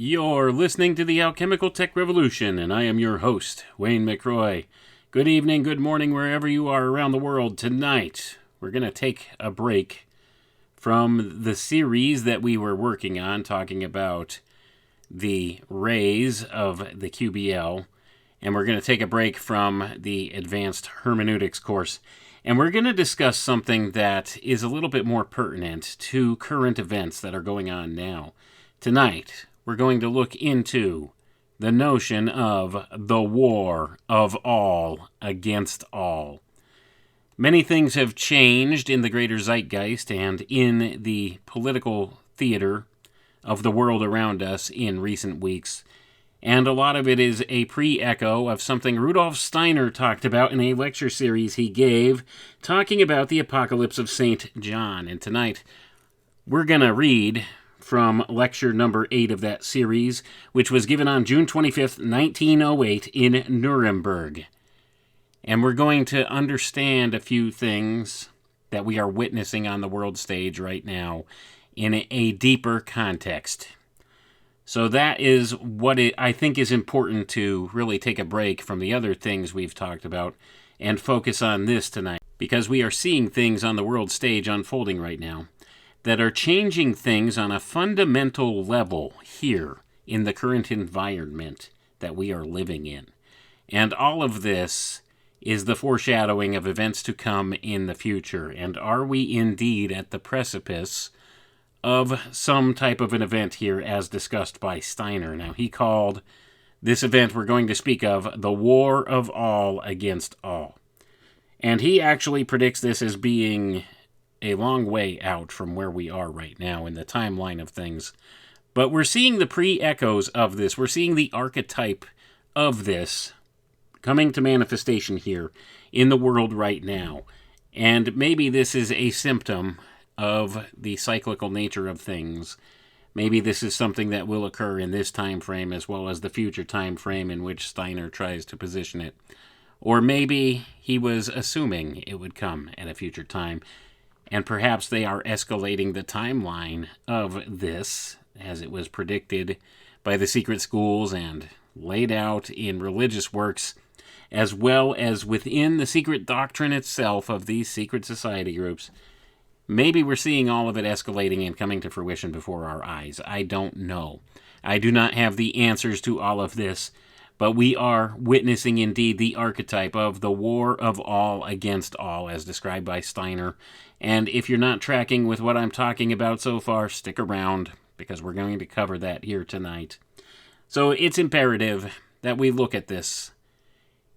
You're listening to the Alchemical Tech Revolution, and I am your host, Wayne McCroy. Good evening, good morning, wherever you are around the world. Tonight, we're going to take a break from the series that we were working on, talking about the rays of the QBL, and we're going to take a break from the Advanced Hermeneutics course, and we're going to discuss something that is a little bit more pertinent to current events that are going on now. Tonight, we're going to look into the notion of the war of all against all. Many things have changed in the greater zeitgeist and in the political theater of the world around us in recent weeks, and a lot of it is a pre-echo of something Rudolf Steiner talked about in a lecture series he gave, talking about the apocalypse of St. John. And tonight, we're going to read from lecture number 8 of that series, which was given on June 25th, 1908 in Nuremberg. And we're going to understand a few things that we are witnessing on the world stage right now in a deeper context. So that is what I think is important to really take a break from the other things we've talked about and focus on this tonight, because we are seeing things on the world stage unfolding right now that are changing things on a fundamental level here in the current environment that we are living in. And all of this is the foreshadowing of events to come in the future. And are we indeed at the precipice of some type of an event here as discussed by Steiner? Now, he called this event we're going to speak of the war of all against all. And he actually predicts this as being a long way out from where we are right now in the timeline of things. But we're seeing the pre-echoes of this. We're seeing the archetype of this coming to manifestation here in the world right now. And maybe this is a symptom of the cyclical nature of things. Maybe this is something that will occur in this time frame as well as the future time frame in which Steiner tries to position it. Or maybe he was assuming it would come at a future time. And perhaps they are escalating the timeline of this, as it was predicted by the secret schools and laid out in religious works, as well as within the secret doctrine itself of these secret society groups. Maybe we're seeing all of it escalating and coming to fruition before our eyes. I don't know. I do not have the answers to all of this, but we are witnessing indeed the archetype of the war of all against all, as described by Steiner. And if you're not tracking with what I'm talking about so far, stick around, because we're going to cover that here tonight. So it's imperative that we look at this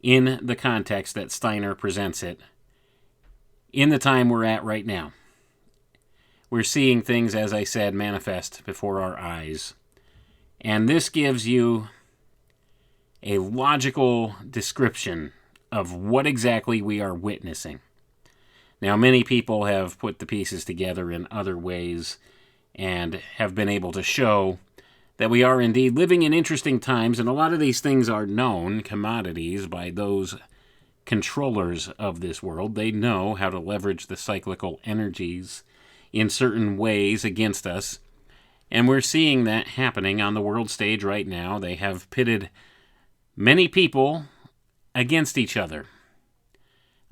in the context that Steiner presents it, in the time we're at right now. We're seeing things, as I said, manifest before our eyes. And this gives you a logical description of what exactly we are witnessing. Now, many people have put the pieces together in other ways and have been able to show that we are indeed living in interesting times, and a lot of these things are known commodities by those controllers of this world. They know how to leverage the cyclical energies in certain ways against us, and we're seeing that happening on the world stage right now. They have pitted many people against each other,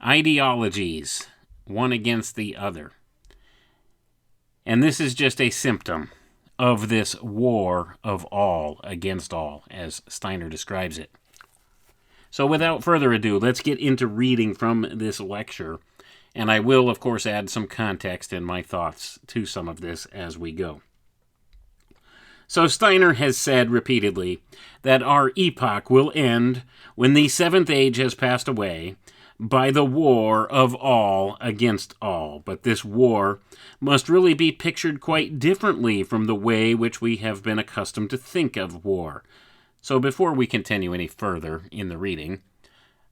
ideologies, one against the other. And this is just a symptom of this war of all against all, as Steiner describes it. So without further ado, let's get into reading from this lecture, and I will, of course, add some context and my thoughts to some of this as we go. So Steiner has said repeatedly that our epoch will end when the seventh age has passed away by the war of all against all. But this war must really be pictured quite differently from the way which we have been accustomed to think of war. So before we continue any further in the reading,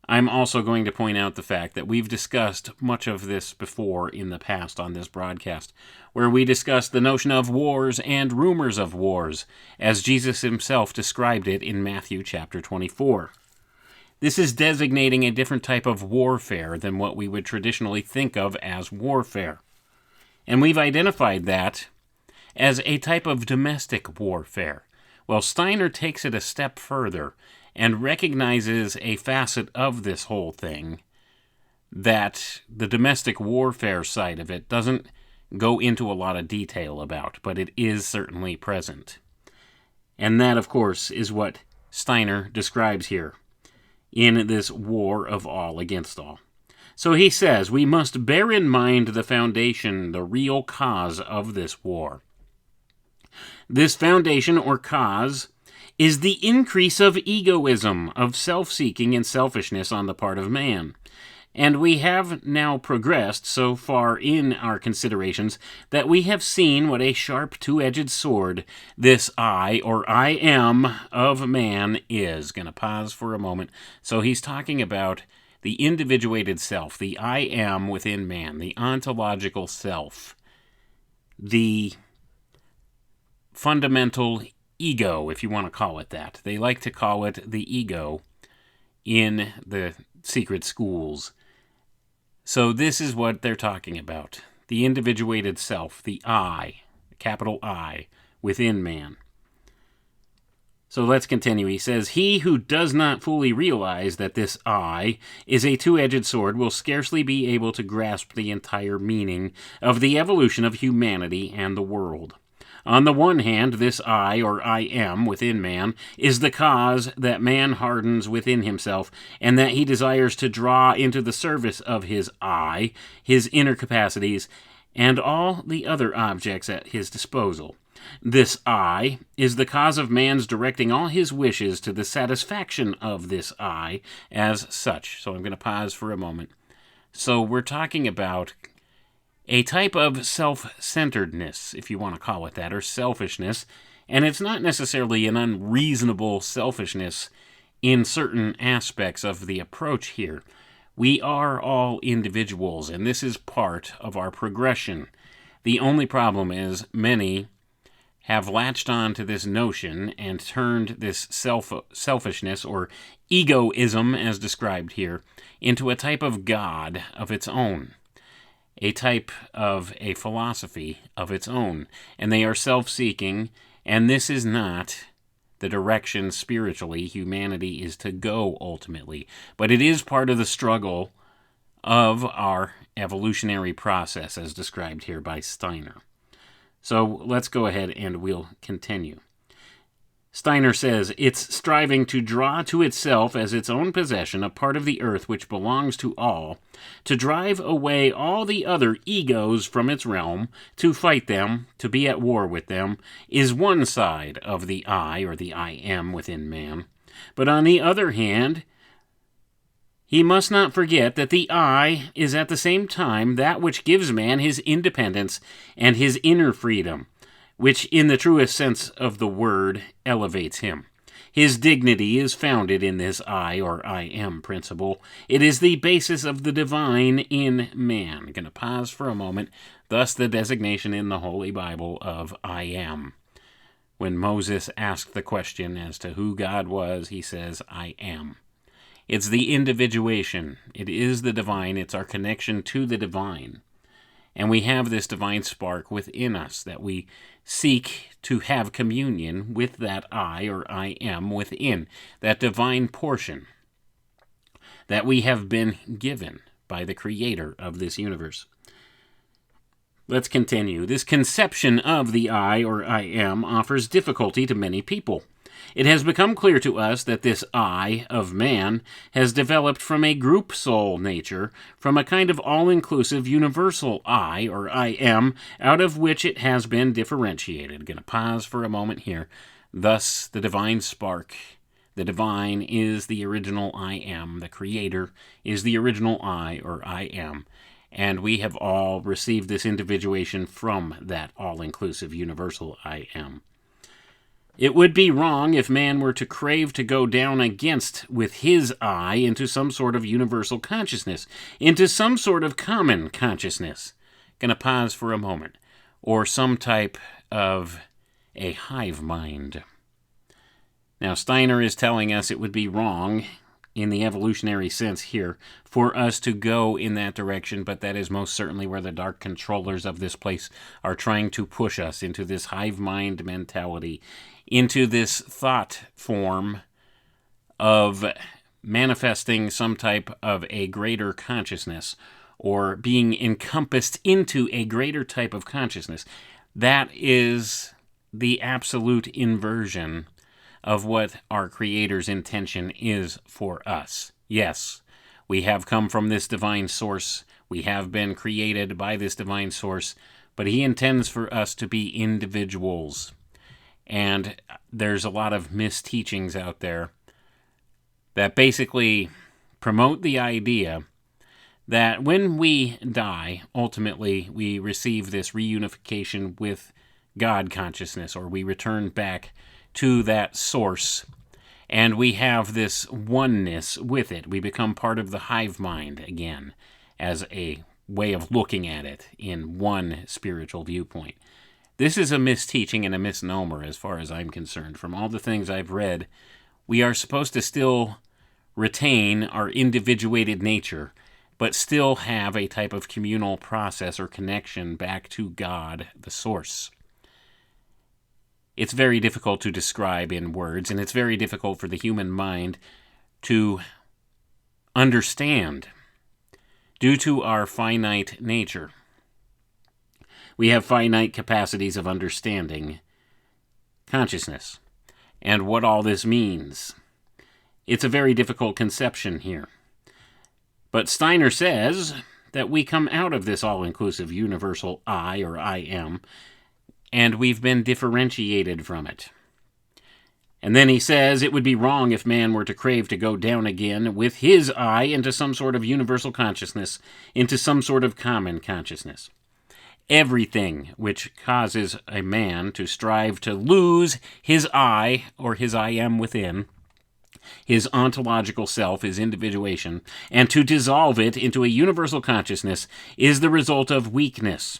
I'm also going to point out the fact that we've discussed much of this before in the past on this broadcast, where we discussed the notion of wars and rumors of wars, as Jesus himself described it in Matthew chapter 24. This is designating a different type of warfare than what we would traditionally think of as warfare. And we've identified that as a type of domestic warfare, Well, Steiner takes it a step further and recognizes a facet of this whole thing that the domestic warfare side of it doesn't go into a lot of detail about, but it is certainly present. And that, of course, is what Steiner describes here in this war of all against all. So he says, we must bear in mind the foundation, the real cause of this war. This foundation or cause is the increase of egoism, of self-seeking and selfishness on the part of man. And we have now progressed so far in our considerations that we have seen what a sharp two-edged sword this I, or I am, of man is. Going to pause for a moment. So he's talking about the individuated self, the I am within man, the ontological self, the fundamental ego, if you want to call it that. They like to call it the ego in the secret schools. So this is what they're talking about. The individuated self, the I, capital I, within man. So let's continue. He says, he who does not fully realize that this I is a two-edged sword will scarcely be able to grasp the entire meaning of the evolution of humanity and the world. On the one hand, this I, or I am, within man, is the cause that man hardens within himself, and that he desires to draw into the service of his I, his inner capacities, and all the other objects at his disposal. This I is the cause of man's directing all his wishes to the satisfaction of this I as such. So I'm going to pause for a moment. So we're talking about a type of self-centeredness, if you want to call it that, or selfishness, and it's not necessarily an unreasonable selfishness in certain aspects of the approach here. We are all individuals, and this is part of our progression. The only problem is many have latched on to this notion and turned this selfishness, or egoism as described here, into a type of God of its own. A type of a philosophy of its own, and they are self-seeking, and this is not the direction spiritually humanity is to go ultimately, but it is part of the struggle of our evolutionary process as described here by Steiner. So let's go ahead and we'll continue. Steiner says, it's striving to draw to itself as its own possession a part of the earth which belongs to all, to drive away all the other egos from its realm, to fight them, to be at war with them, is one side of the I, or the I am within man. But on the other hand, he must not forget that the I is at the same time that which gives man his independence and his inner freedom, which in the truest sense of the word elevates him. His dignity is founded in this I, or I am principle. It is the basis of the divine in man. I'm going to pause for a moment. Thus the designation in the Holy Bible of I am. When Moses asked the question as to who God was, he says, I am. It's the individuation. It is the divine. It's our connection to the divine. And we have this divine spark within us that we seek to have communion with that I, or I am, within, that divine portion that we have been given by the creator of this universe. Let's continue. This conception of the I, or I am, offers difficulty to many people. It has become clear to us that this I of man has developed from a group soul nature, from a kind of all-inclusive universal I, or I am, out of which it has been differentiated. Going to pause for a moment here. Thus, the divine spark, the divine is the original I am, the creator is the original I, or I am, and we have all received this individuation from that all-inclusive universal I am. It would be wrong if man were to crave to go down against with his I into some sort of universal consciousness, into some sort of common consciousness. Going to pause for a moment. Or some type of a hive mind. Now, Steiner is telling us it would be wrong in the evolutionary sense here for us to go in that direction, but that is most certainly where the dark controllers of this place are trying to push us into this hive mind mentality, into this thought form of manifesting some type of a greater consciousness or being encompassed into a greater type of consciousness. That is the absolute inversion of what our Creator's intention is for us. Yes, we have come from this divine source. We have been created by this divine source, but He intends for us to be individuals. And there's a lot of misteachings out there that basically promote the idea that when we die, ultimately we receive this reunification with God consciousness, or we return back to that source, and we have this oneness with it. We become part of the hive mind again, as a way of looking at it in one spiritual viewpoint. This is a misteaching and a misnomer as far as I'm concerned. From all the things I've read, we are supposed to still retain our individuated nature, but still have a type of communal process or connection back to God, the source. It's very difficult to describe in words, and it's very difficult for the human mind to understand due to our finite nature. We have finite capacities of understanding consciousness and what all this means. It's a very difficult conception here. But Steiner says that we come out of this all-inclusive universal I, or I am, and we've been differentiated from it. And then he says it would be wrong if man were to crave to go down again with his I into some sort of universal consciousness, into some sort of common consciousness. Everything which causes a man to strive to lose his I, or his I am within, his ontological self, his individuation, and to dissolve it into a universal consciousness is the result of weakness.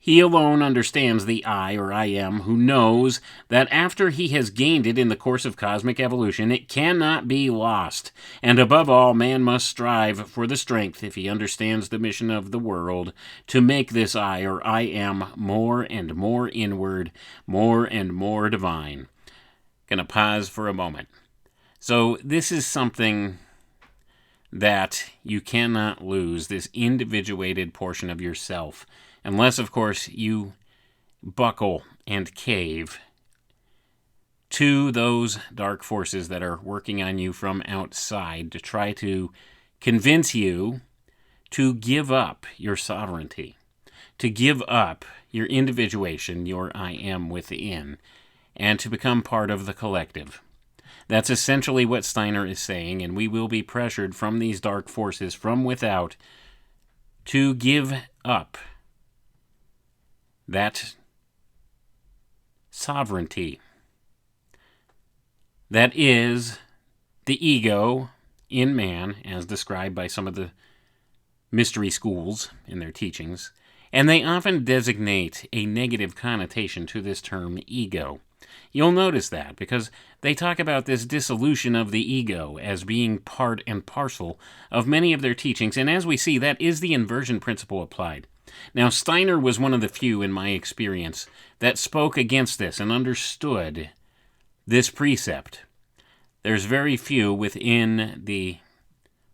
He alone understands the I, or I am, who knows that after he has gained it in the course of cosmic evolution, it cannot be lost. And above all, man must strive for the strength, if he understands the mission of the world, to make this I, or I am, more and more inward, more and more divine. Gonna pause for a moment. So this is something that you cannot lose, this individuated portion of yourself, unless, of course, you buckle and cave to those dark forces that are working on you from outside to try to convince you to give up your sovereignty, to give up your individuation, your I am within, and to become part of the collective. That's essentially what Steiner is saying, and we will be pressured from these dark forces from without to give up that sovereignty that is the ego in man, as described by some of the mystery schools in their teachings, and they often designate a negative connotation to this term ego. You'll notice that because they talk about this dissolution of the ego as being part and parcel of many of their teachings, and as we see, that is the inversion principle applied. Now, Steiner was one of the few, in my experience, that spoke against this and understood this precept. There's very few within the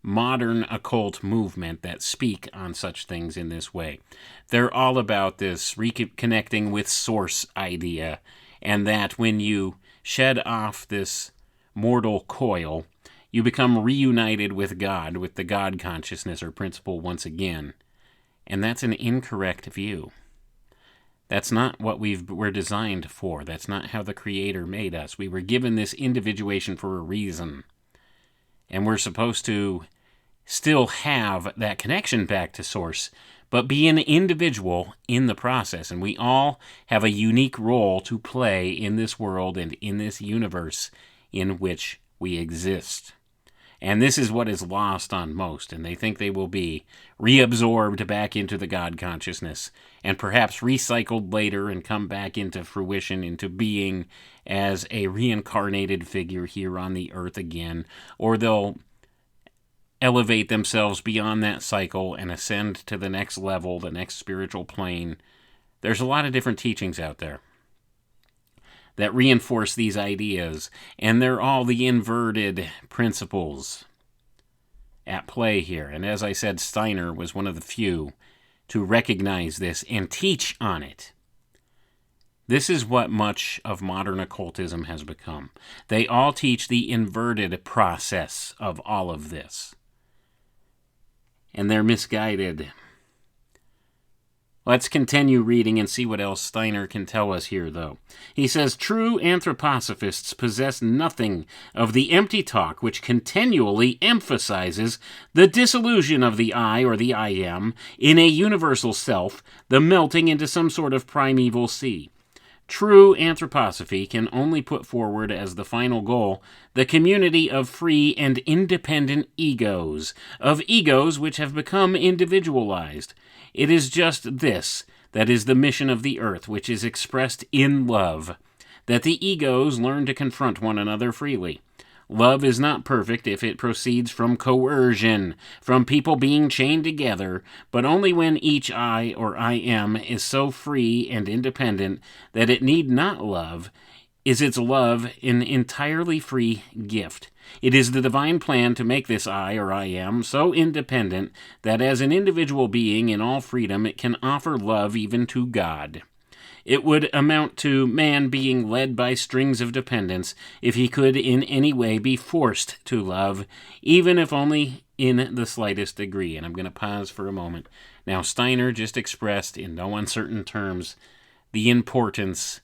modern occult movement that speak on such things in this way. They're all about this reconnecting with source idea, and that when you shed off this mortal coil, you become reunited with God, with the God consciousness or principle once again. And that's an incorrect view. That's not what we're designed for. That's not how the Creator made us. We were given this individuation for a reason. And we're supposed to still have that connection back to Source, but be an individual in the process. And we all have a unique role to play in this world and in this universe in which we exist. And this is what is lost on most, and they think they will be reabsorbed back into the God consciousness, and perhaps recycled later and come back into fruition, into being as a reincarnated figure here on the earth again, or they'll elevate themselves beyond that cycle and ascend to the next level, the next spiritual plane. There's a lot of different teachings out there that reinforce these ideas, and they're all the inverted principles at play here. And as I said, Steiner was one of the few to recognize this and teach on it. This is what much of modern occultism has become. They all teach the inverted process of all of this. And they're misguided. Let's continue reading and see what else Steiner can tell us here, though. He says, true anthroposophists possess nothing of the empty talk which continually emphasizes the dissolution of the I or the I am in a universal self, the melting into some sort of primeval sea. True anthroposophy can only put forward as the final goal the community of free and independent egos, of egos which have become individualized. It is just this that is the mission of the earth, which is expressed in love, that the egos learn to confront one another freely. Love is not perfect if it proceeds from coercion, from people being chained together, but only when each I or I am is so free and independent that it need not love, is its love an entirely free gift. It is the divine plan to make this I or I am so independent that as an individual being in all freedom it can offer love even to God. It would amount to man being led by strings of dependence if he could in any way be forced to love, even if only in the slightest degree. And I'm going to pause for a moment. Now, Steiner just expressed in no uncertain terms the importance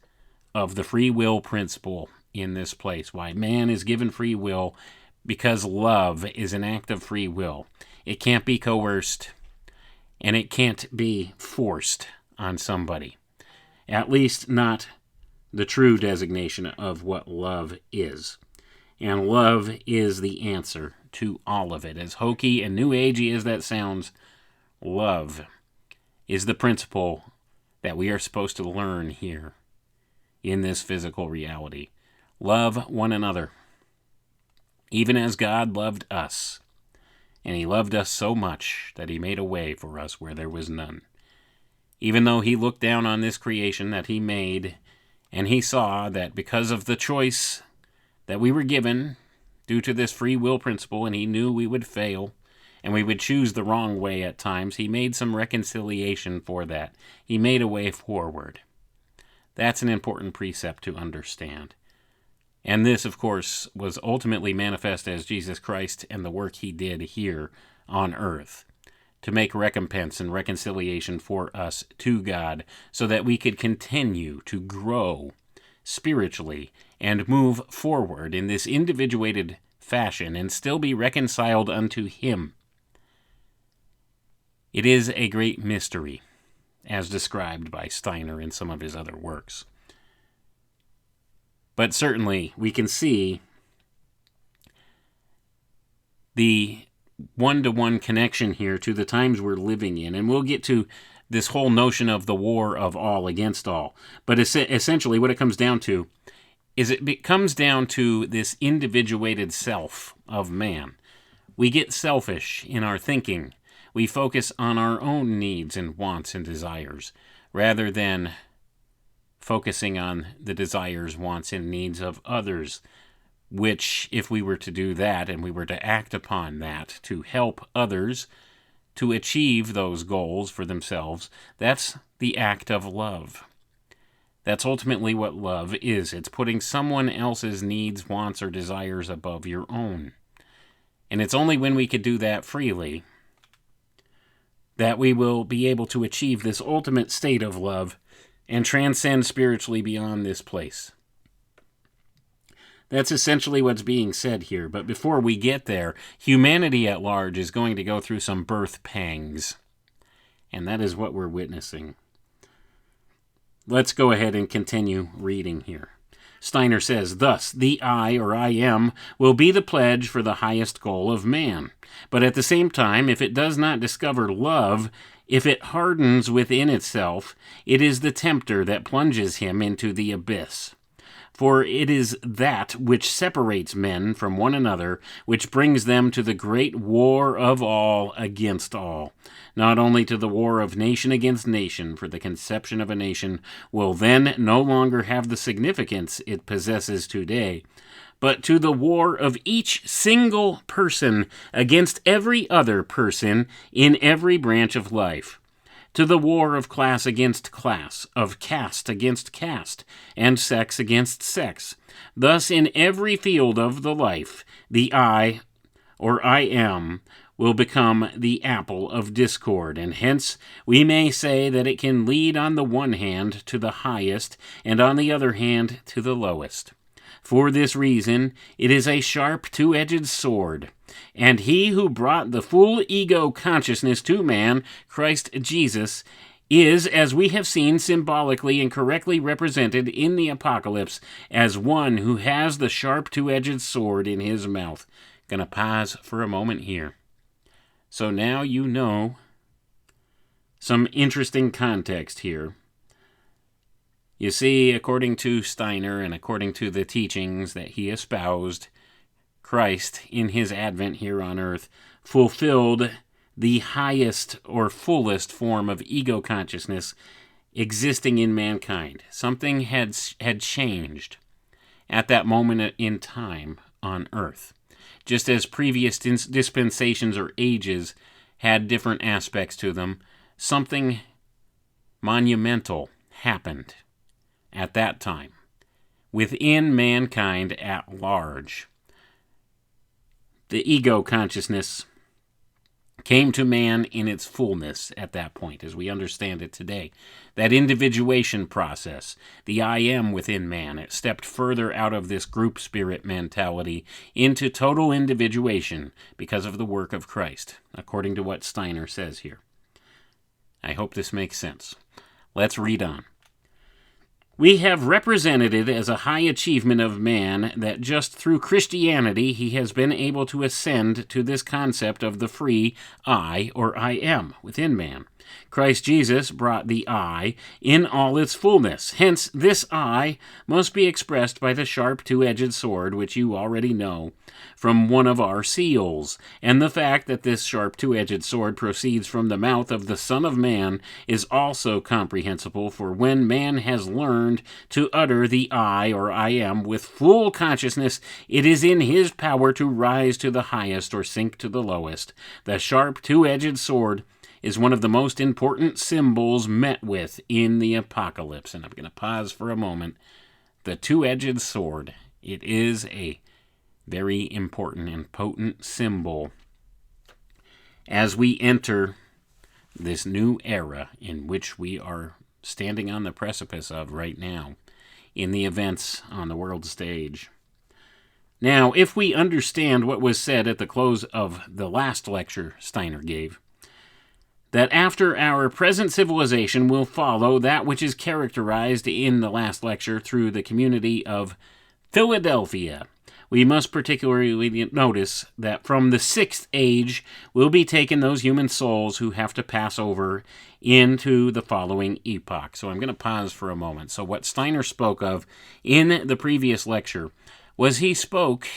of the free will principle in this place. Why man is given free will, because love is an act of free will. It can't be coerced, and it can't be forced on somebody. At least not the true designation of what love is. And love is the answer to all of it. As hokey and new agey as that sounds, love is the principle that we are supposed to learn here in this physical reality. Love one another, even as God loved us. And he loved us so much that he made a way for us where there was none. Even though he looked down on this creation that he made, and he saw that because of the choice that we were given due to this free will principle, and he knew we would fail, and we would choose the wrong way at times, he made some reconciliation for that. He made a way forward. That's an important precept to understand. And this, of course, was ultimately manifest as Jesus Christ and the work he did here on earth, to make recompense and reconciliation for us to God, so that we could continue to grow spiritually and move forward in this individuated fashion and still be reconciled unto him. It is a great mystery, as described by Steiner in some of his other works. But certainly we can see the one-to-one connection here to the times we're living in, and we'll get to this whole notion of the war of all against all. But essentially what it comes down to is it comes down to this individuated self of man. We get selfish in our thinking. We focus on our own needs and wants and desires, rather than focusing on the desires, wants, and needs of others, which, if we were to do that and we were to act upon that to help others to achieve those goals for themselves, that's the act of love. That's ultimately what love is. It's putting someone else's needs, wants, or desires above your own. And it's only when we could do that freely that we will be able to achieve this ultimate state of love and transcend spiritually beyond this place. That's essentially what's being said here. But before we get there, humanity at large is going to go through some birth pangs. And that is what we're witnessing. Let's go ahead and continue reading here. Steiner says, thus, the I or I am will be the pledge for the highest goal of man. But at the same time, if it does not discover love, if it hardens within itself, it is the tempter that plunges him into the abyss. For it is that which separates men from one another, which brings them to the great war of all against all. Not only to the war of nation against nation, for the conception of a nation will then no longer have the significance it possesses today, but to the war of each single person against every other person in every branch of life. To the war of class against class, of caste against caste, and sex against sex. Thus, in every field of the life, the I, or I am, will become the apple of discord, and hence we may say that it can lead on the one hand to the highest, and on the other hand to the lowest. For this reason, it is a sharp two-edged sword, and he who brought the full ego consciousness to man, Christ Jesus, is, as we have seen symbolically and correctly represented in the Apocalypse, as one who has the sharp two-edged sword in his mouth. Gonna pause for a moment here. So now you know some interesting context here. You see, according to Steiner and according to the teachings that he espoused, Christ, in his advent here on earth, fulfilled the highest or fullest form of ego consciousness existing in mankind. Something had changed at that moment in time on earth. Just as previous dispensations or ages had different aspects to them, something monumental happened at that time within mankind at large. The ego consciousness came to man in its fullness at that point, as we understand it today. That individuation process, the I am within man, it stepped further out of this group spirit mentality into total individuation because of the work of Christ, according to what Steiner says here. I hope this makes sense. Let's read on. We have represented it as a high achievement of man that just through Christianity he has been able to ascend to this concept of the free I, or I am, within man. Christ Jesus brought the I in all its fullness. Hence, this I must be expressed by the sharp two-edged sword, which you already know from one of our seals. And the fact that this sharp two-edged sword proceeds from the mouth of the Son of Man is also comprehensible, for when man has learned to utter the I, or I am, with full consciousness, it is in his power to rise to the highest or sink to the lowest. The sharp two-edged sword is one of the most important symbols met with in the Apocalypse. And I'm going to pause for a moment. The two-edged sword, it is a very important and potent symbol as we enter this new era in which we are standing on the precipice of right now in the events on the world stage. Now, if we understand what was said at the close of the last lecture Steiner gave, that after our present civilization will follow that which is characterized in the last lecture through the community of Philadelphia, we must particularly notice that from the sixth age will be taken those human souls who have to pass over into the following epoch. So I'm going to pause for a moment. So what Steiner spoke of in the previous lecture was he spoke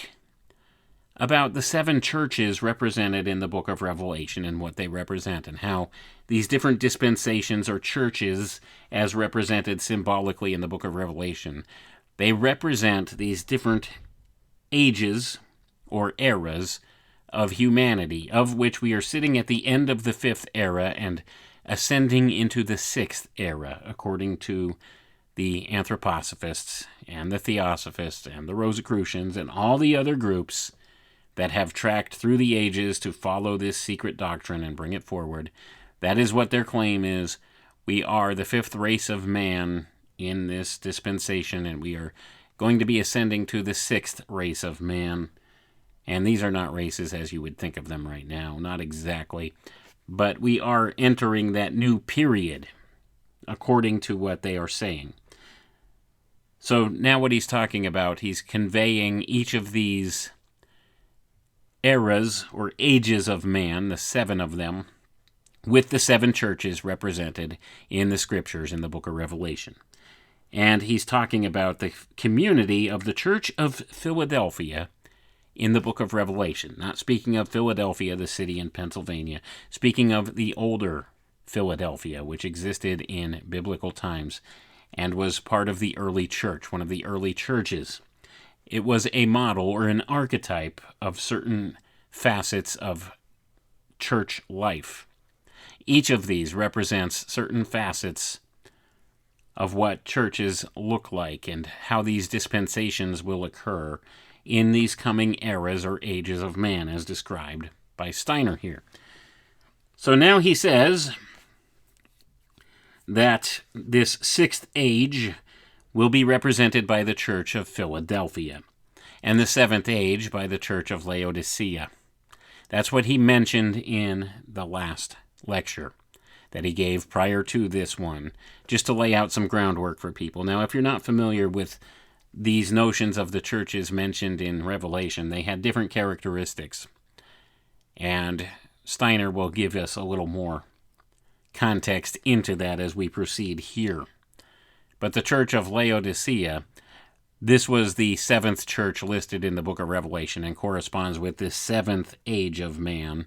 about the seven churches represented in the book of Revelation and what they represent, and how these different dispensations or churches, as represented symbolically in the book of Revelation, they represent these different ages or eras of humanity, of which we are sitting at the end of the fifth era and ascending into the sixth era, according to the anthroposophists and the theosophists and the Rosicrucians and all the other groups that have tracked through the ages to follow this secret doctrine and bring it forward. That is what their claim is. We are the fifth race of man in this dispensation, and we are going to be ascending to the sixth race of man. And these are not races as you would think of them right now, not exactly. But we are entering that new period, according to what they are saying. So now what he's talking about, he's conveying each of these eras or ages of man, the seven of them, with the seven churches represented in the scriptures in the book of Revelation. And he's talking about the community of the Church of Philadelphia in the book of Revelation. Not speaking of Philadelphia, the city in Pennsylvania. Speaking of the older Philadelphia, which existed in biblical times and was part of the early church, one of the early churches. It was a model or an archetype of certain facets of church life. Each of these represents certain facets of what churches look like and how these dispensations will occur in these coming eras or ages of man, as described by Steiner here. So now he says that this sixth age will be represented by the Church of Philadelphia, and the seventh age by the Church of Laodicea. That's what he mentioned in the last lecture that he gave prior to this one, just to lay out some groundwork for people. Now, if you're not familiar with these notions of the churches mentioned in Revelation, they had different characteristics, and Steiner will give us a little more context into that as we proceed here. But the Church of Laodicea, this was the seventh church listed in the book of Revelation and corresponds with the seventh age of man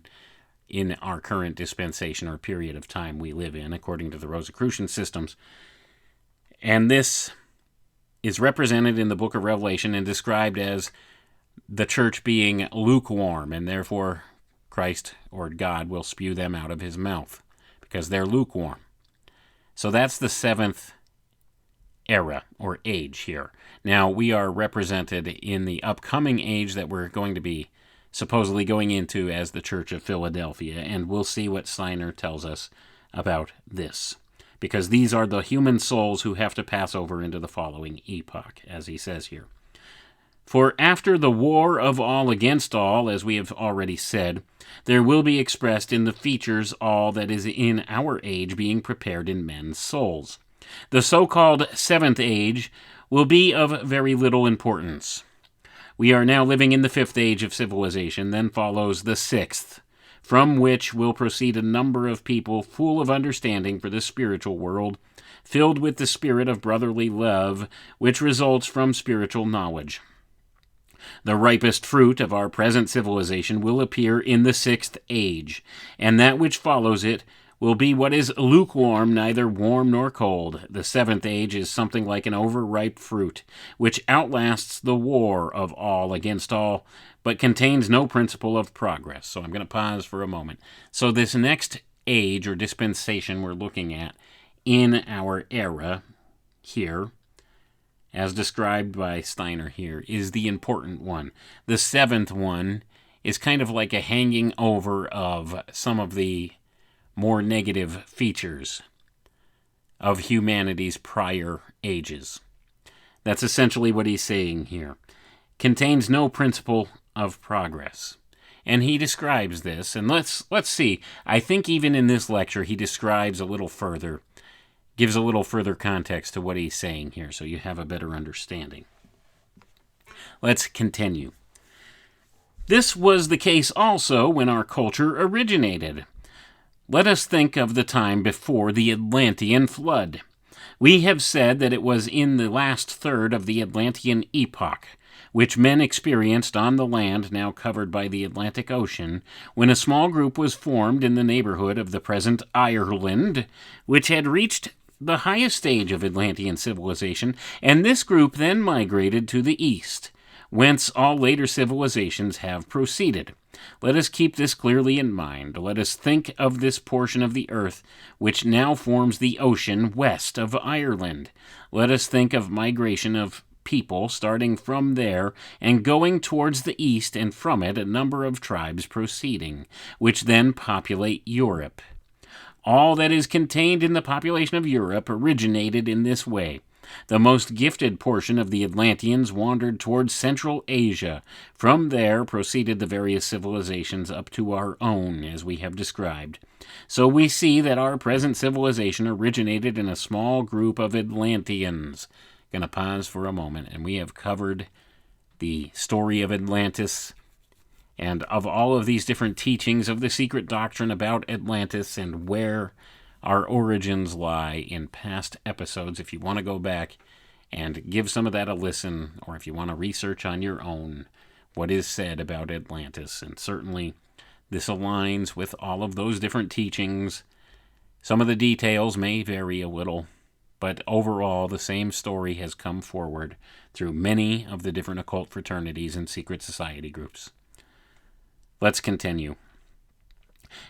in our current dispensation or period of time we live in, according to the Rosicrucian systems. And this is represented in the book of Revelation and described as the church being lukewarm, and therefore Christ or God will spew them out of his mouth because they're lukewarm. So that's the seventh era or age here. Now, we are represented in the upcoming age that we're going to be supposedly going into as the Church of Philadelphia, and we'll see what Steiner tells us about this, because these are the human souls who have to pass over into the following epoch, as he says here. For after the war of all against all, as we have already said, there will be expressed in the features all that is in our age being prepared in men's souls. The so-called seventh age will be of very little importance. We are now living in the fifth age of civilization, then follows the sixth, from which will proceed a number of people full of understanding for the spiritual world, filled with the spirit of brotherly love, which results from spiritual knowledge. The ripest fruit of our present civilization will appear in the sixth age, and that which follows it will be what is lukewarm, neither warm nor cold. The seventh age is something like an overripe fruit, which outlasts the war of all against all, but contains no principle of progress. So I'm going to pause for a moment. So this next age or dispensation we're looking at in our era here, as described by Steiner here, is the important one. The seventh one is kind of like a hanging over of some of the more negative features of humanity's prior ages. That's essentially what he's saying here. Contains no principle of progress. And he describes this, and let's see. I think even in this lecture he describes a little further, gives a little further context to what he's saying here, so you have a better understanding. Let's continue. This was the case also when our culture originated. Let us think of the time before the Atlantean flood. We have said that it was in the last third of the Atlantean epoch, which men experienced on the land now covered by the Atlantic Ocean, when a small group was formed in the neighborhood of the present Ireland, which had reached the highest stage of Atlantean civilization, and this group then migrated to the east, whence all later civilizations have proceeded. Let us keep this clearly in mind. Let us think of this portion of the earth which now forms the ocean west of Ireland. Let us think of migration of people starting from there and going towards the east, and from it a number of tribes proceeding, which then populate Europe. All that is contained in the population of Europe originated in this way. The most gifted portion of the Atlanteans wandered towards Central Asia. From there proceeded the various civilizations up to our own, as we have described. So we see that our present civilization originated in a small group of Atlanteans. Going to pause for a moment, and we have covered the story of Atlantis and of all of these different teachings of the secret doctrine about Atlantis and where Our origins lie in past episodes. If you want to go back and give some of that a listen, or if you want to research on your own what is said about Atlantis, and certainly this aligns with all of those different teachings. Some of the details may vary a little, but overall the same story has come forward through many of the different occult fraternities and secret society groups. Let's continue.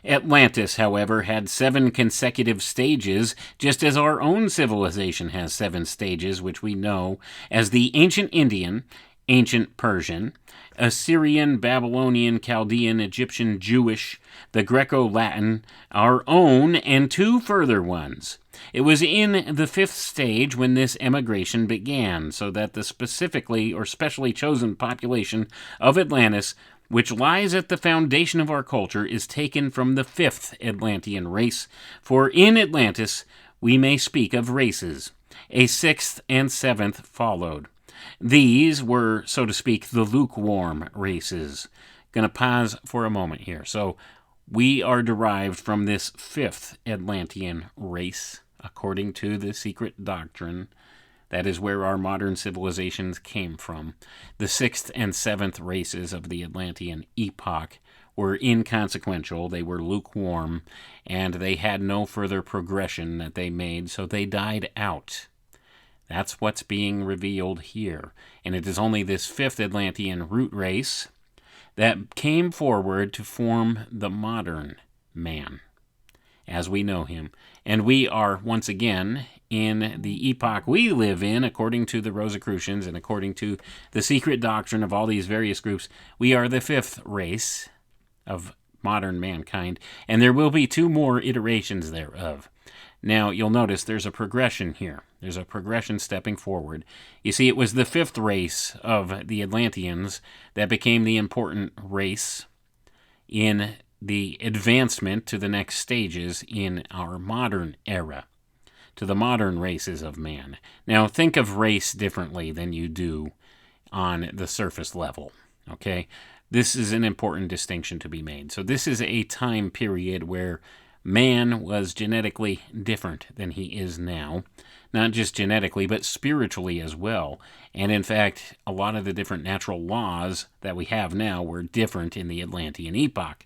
Atlantis, however, had 7 consecutive stages, just as our own civilization has 7 stages, which we know as the Ancient Indian, Ancient Persian, Assyrian, Babylonian, Chaldean, Egyptian, Jewish, the Greco-Latin, our own, and 2 further ones. It was in the 5th stage when this emigration began, so that the specifically or specially chosen population of Atlantis, which lies at the foundation of our culture, is taken from the 5th Atlantean race, for in Atlantis we may speak of races. A 6th and 7th followed. These were, so to speak, the lukewarm races. Going to pause for a moment here. So we are derived from this 5th Atlantean race, according to the secret doctrine. That is where our modern civilizations came from. The 6th and 7th races of the Atlantean epoch were inconsequential, they were lukewarm, and they had no further progression that they made, so they died out. That's what's being revealed here. And it is only this 5th Atlantean root race that came forward to form the modern man, as we know him. And we are, once again, in the epoch we live in, according to the Rosicrucians and according to the secret doctrine of all these various groups, we are the 5th race of modern mankind, and there will be 2 more iterations thereof. Now, you'll notice there's a progression here. There's a progression stepping forward. You see, it was the 5th race of the Atlanteans that became the important race in the advancement to the next stages in our modern era, to the modern races of man. Now, think of race differently than you do on the surface level, okay? This is an important distinction to be made. So this is a time period where man was genetically different than he is now. Not just genetically, but spiritually as well. And in fact, a lot of the different natural laws that we have now were different in the Atlantean epoch.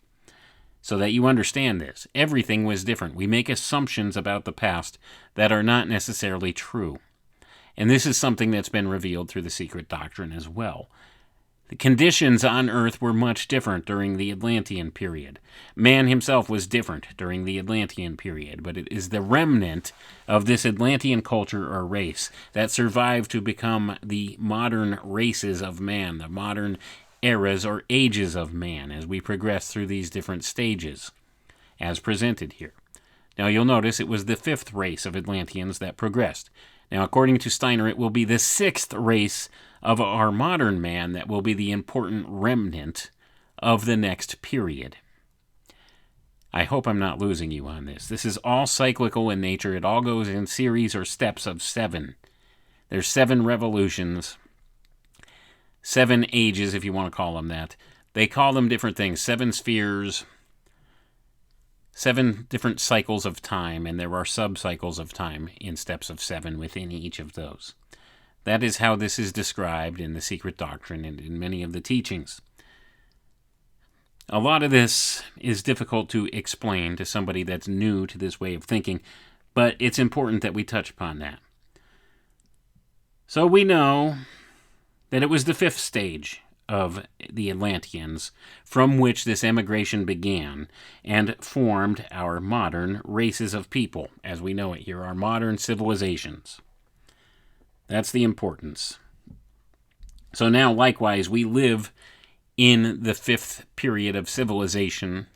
So that you understand this, everything was different. We make assumptions about the past that are not necessarily true. And this is something that's been revealed through the secret doctrine as well. The conditions on Earth were much different during the Atlantean period. Man himself was different during the Atlantean period, but it is the remnant of this Atlantean culture or race that survived to become the modern races of man, the modern eras or ages of man, as we progress through these different stages, as presented here. Now you'll notice it was the 5th race of Atlanteans that progressed. Now, according to Steiner, it will be the 6th race of our modern man that will be the important remnant of the next period. I hope I'm not losing you on this. This is all cyclical in nature. It all goes in series or steps of 7. There's 7 revolutions, 7 ages, if you want to call them that. They call them different things, 7 spheres, 7 different cycles of time, and there are sub-cycles of time in steps of 7 within each of those. That is how this is described in the secret doctrine and in many of the teachings. A lot of this is difficult to explain to somebody that's new to this way of thinking, but it's important that we touch upon that. So we know that it was the 5th stage of the Atlanteans from which this emigration began and formed our modern races of people, as we know it here, our modern civilizations. That's the importance. So now, likewise, we live in the 5th period of civilization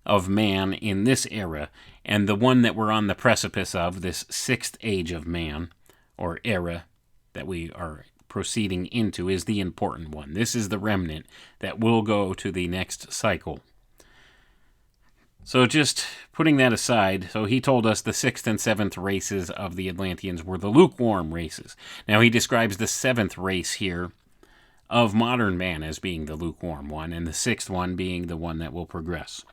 of man in this era, and the one that we're on the precipice of, this 6th age of man, or era, that we are proceeding into, is the important one. This is the remnant that will go to the next cycle. So just putting that aside, so he told us the 6th and 7th races of the Atlanteans were the lukewarm races. Now he describes the 7th race here of modern man as being the lukewarm one, and the 6th one being the one that will progress.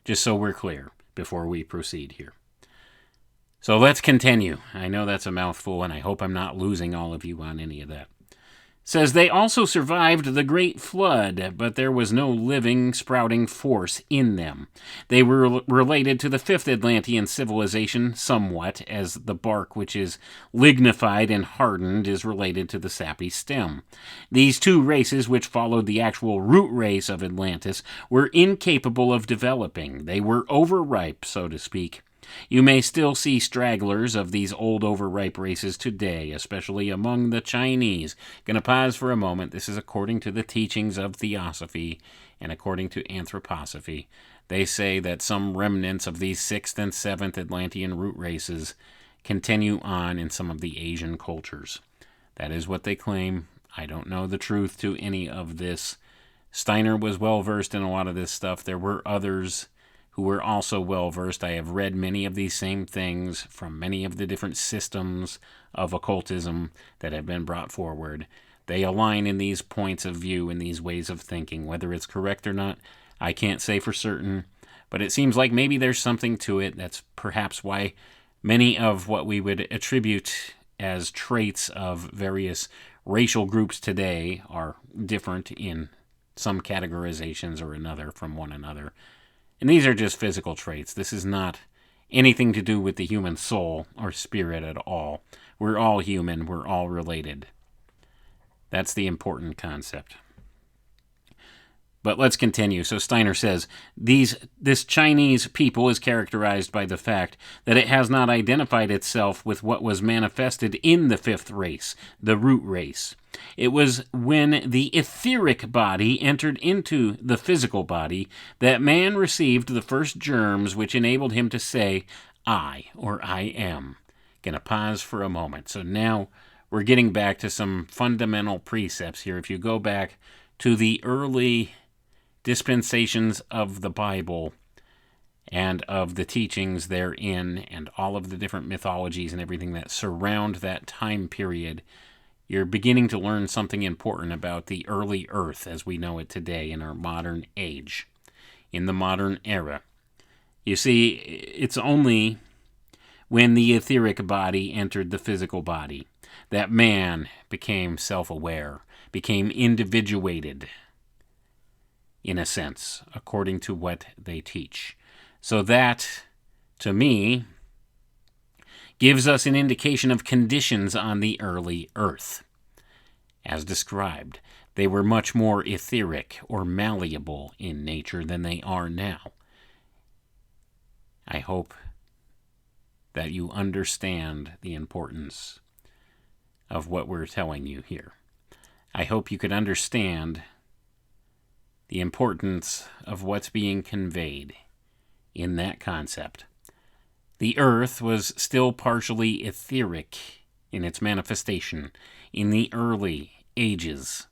Just so we're clear before we proceed here. So let's continue. I know that's a mouthful, and I hope I'm not losing all of you on any of that. Says they also survived the Great Flood, but there was no living, sprouting force in them. They were related to the fifth Atlantean civilization somewhat, as the bark which is lignified and hardened is related to the sappy stem. These two races, which followed the actual root race of Atlantis, were incapable of developing. They were overripe, so to speak. You may still see stragglers of these old overripe races today, especially among the Chinese. Gonna pause for a moment. This is according to the teachings of Theosophy and according to Anthroposophy. They say that some remnants of these 6th and 7th Atlantean root races continue on in some of the Asian cultures. That is what they claim. I don't know the truth to any of this. Steiner was well versed in a lot of this stuff. There were others who were also well versed. I have read many of these same things from many of the different systems of occultism that have been brought forward. They align in these points of view, in these ways of thinking. Whether it's correct or not, I can't say for certain, but it seems like maybe there's something to it. That's perhaps why many of what we would attribute as traits of various racial groups today are different in some categorizations or another from one another. And these are just physical traits. This is not anything to do with the human soul or spirit at all. We're all human. We're all related. That's the important concept. But let's continue. So Steiner says, this Chinese people is characterized by the fact that it has not identified itself with what was manifested in the fifth race, the root race. It was when the etheric body entered into the physical body that man received the first germs which enabled him to say, I, or I am. Gonna pause for a moment. So now we're getting back to some fundamental precepts here. If you go back to the early dispensations of the Bible and of the teachings therein and all of the different mythologies and everything that surround that time period, you're beginning to learn something important about the early Earth as we know it today in our modern age, in the modern era. You see, it's only when the etheric body entered the physical body that man became self-aware, became individuated, in a sense, according to what they teach. So that, to me, gives us an indication of conditions on the early Earth. As described, they were much more etheric or malleable in nature than they are now. I hope that you understand the importance of what we're telling you here. I hope you could understand the importance of what's being conveyed in that concept. The Earth was still partially etheric in its manifestation in the early ages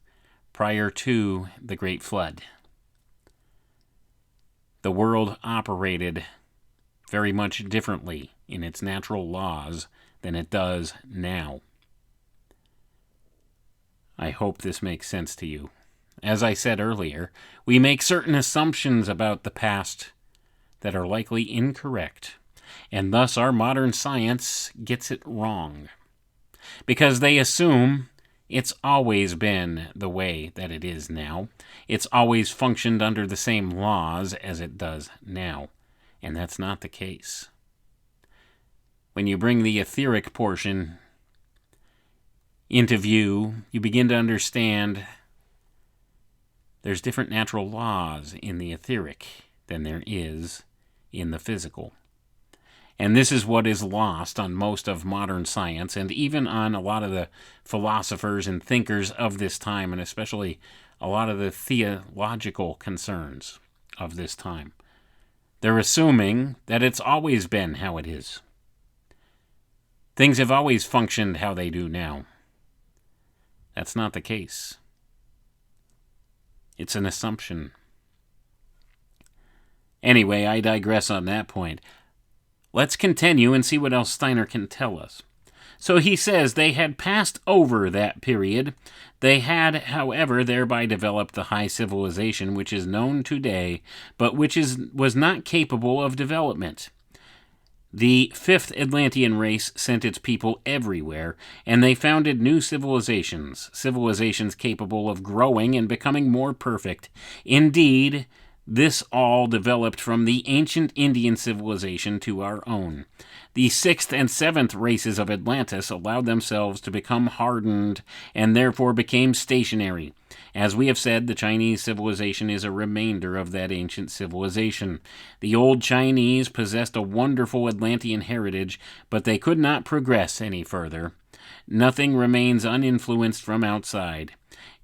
prior to the Great Flood. The world operated very much differently in its natural laws than it does now. I hope this makes sense to you. As I said earlier, we make certain assumptions about the past that are likely incorrect, and thus our modern science gets it wrong, because they assume it's always been the way that it is now. It's always functioned under the same laws as it does now, and that's not the case. When you bring the etheric portion into view, you begin to understand there's different natural laws in the etheric than there is in the physical. And this is what is lost on most of modern science and even on a lot of the philosophers and thinkers of this time, and especially a lot of the theological concerns of this time. They're assuming that it's always been how it is. Things have always functioned how they do now. That's not the case. It's an assumption. Anyway, I digress on that point. Let's continue and see what else Steiner can tell us. So he says they had passed over that period. They had, however, thereby developed the high civilization which is known today, but which was not capable of development. The fifth Atlantean race sent its people everywhere, and they founded new civilizations, civilizations capable of growing and becoming more perfect. Indeed, this all developed from the ancient Indian civilization to our own. The sixth and seventh races of Atlantis allowed themselves to become hardened and therefore became stationary. As we have said, the Chinese civilization is a remainder of that ancient civilization. The old Chinese possessed a wonderful Atlantean heritage, but they could not progress any further. Nothing remains uninfluenced from outside.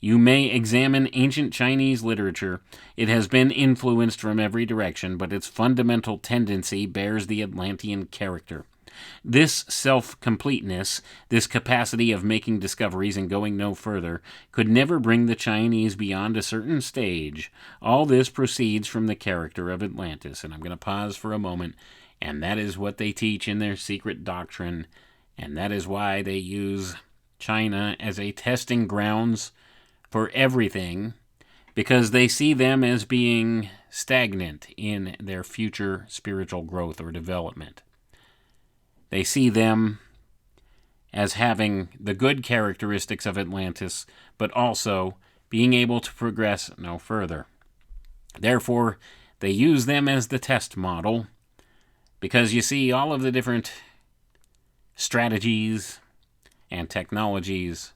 You may examine ancient Chinese literature. It has been influenced from every direction, but its fundamental tendency bears the Atlantean character. This self-completeness, this capacity of making discoveries and going no further, could never bring the Chinese beyond a certain stage. All this proceeds from the character of Atlantis. And I'm going to pause for a moment, and that is what they teach in their secret doctrine, and that is why they use China as a testing grounds for everything, because they see them as being stagnant in their future spiritual growth or development. They see them as having the good characteristics of Atlantis, but also being able to progress no further. Therefore, they use them as the test model, because you see all of the different strategies and technologies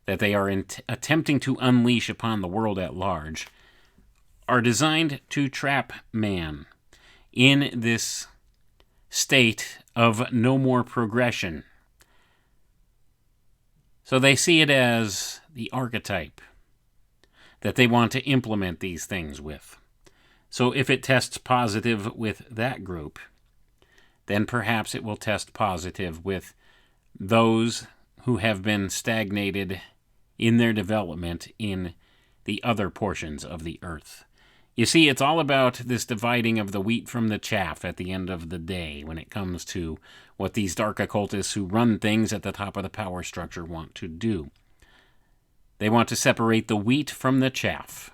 that they are attempting to unleash upon the world at large are designed to trap man in this state of no more progression. So they see it as the archetype that they want to implement these things with. So if it tests positive with that group, then perhaps it will test positive with those who have been stagnated in their development in the other portions of the earth. You see, it's all about this dividing of the wheat from the chaff at the end of the day when it comes to what these dark occultists who run things at the top of the power structure want to do. They want to separate the wheat from the chaff,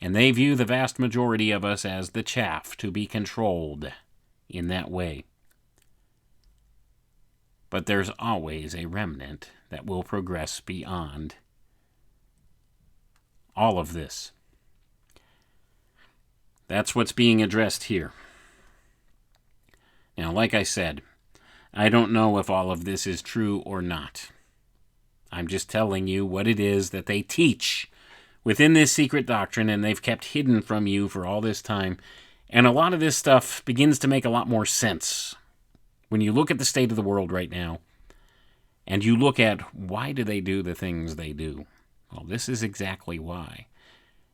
and they view the vast majority of us as the chaff to be controlled in that way. But there's always a remnant that will progress beyond all of this. That's what's being addressed here. Now, like I said, I don't know if all of this is true or not. I'm just telling you what it is that they teach within this secret doctrine, and they've kept hidden from you for all this time. And a lot of this stuff begins to make a lot more sense when you look at the state of the world right now, and you look at why do they do the things they do. Well, this is exactly why.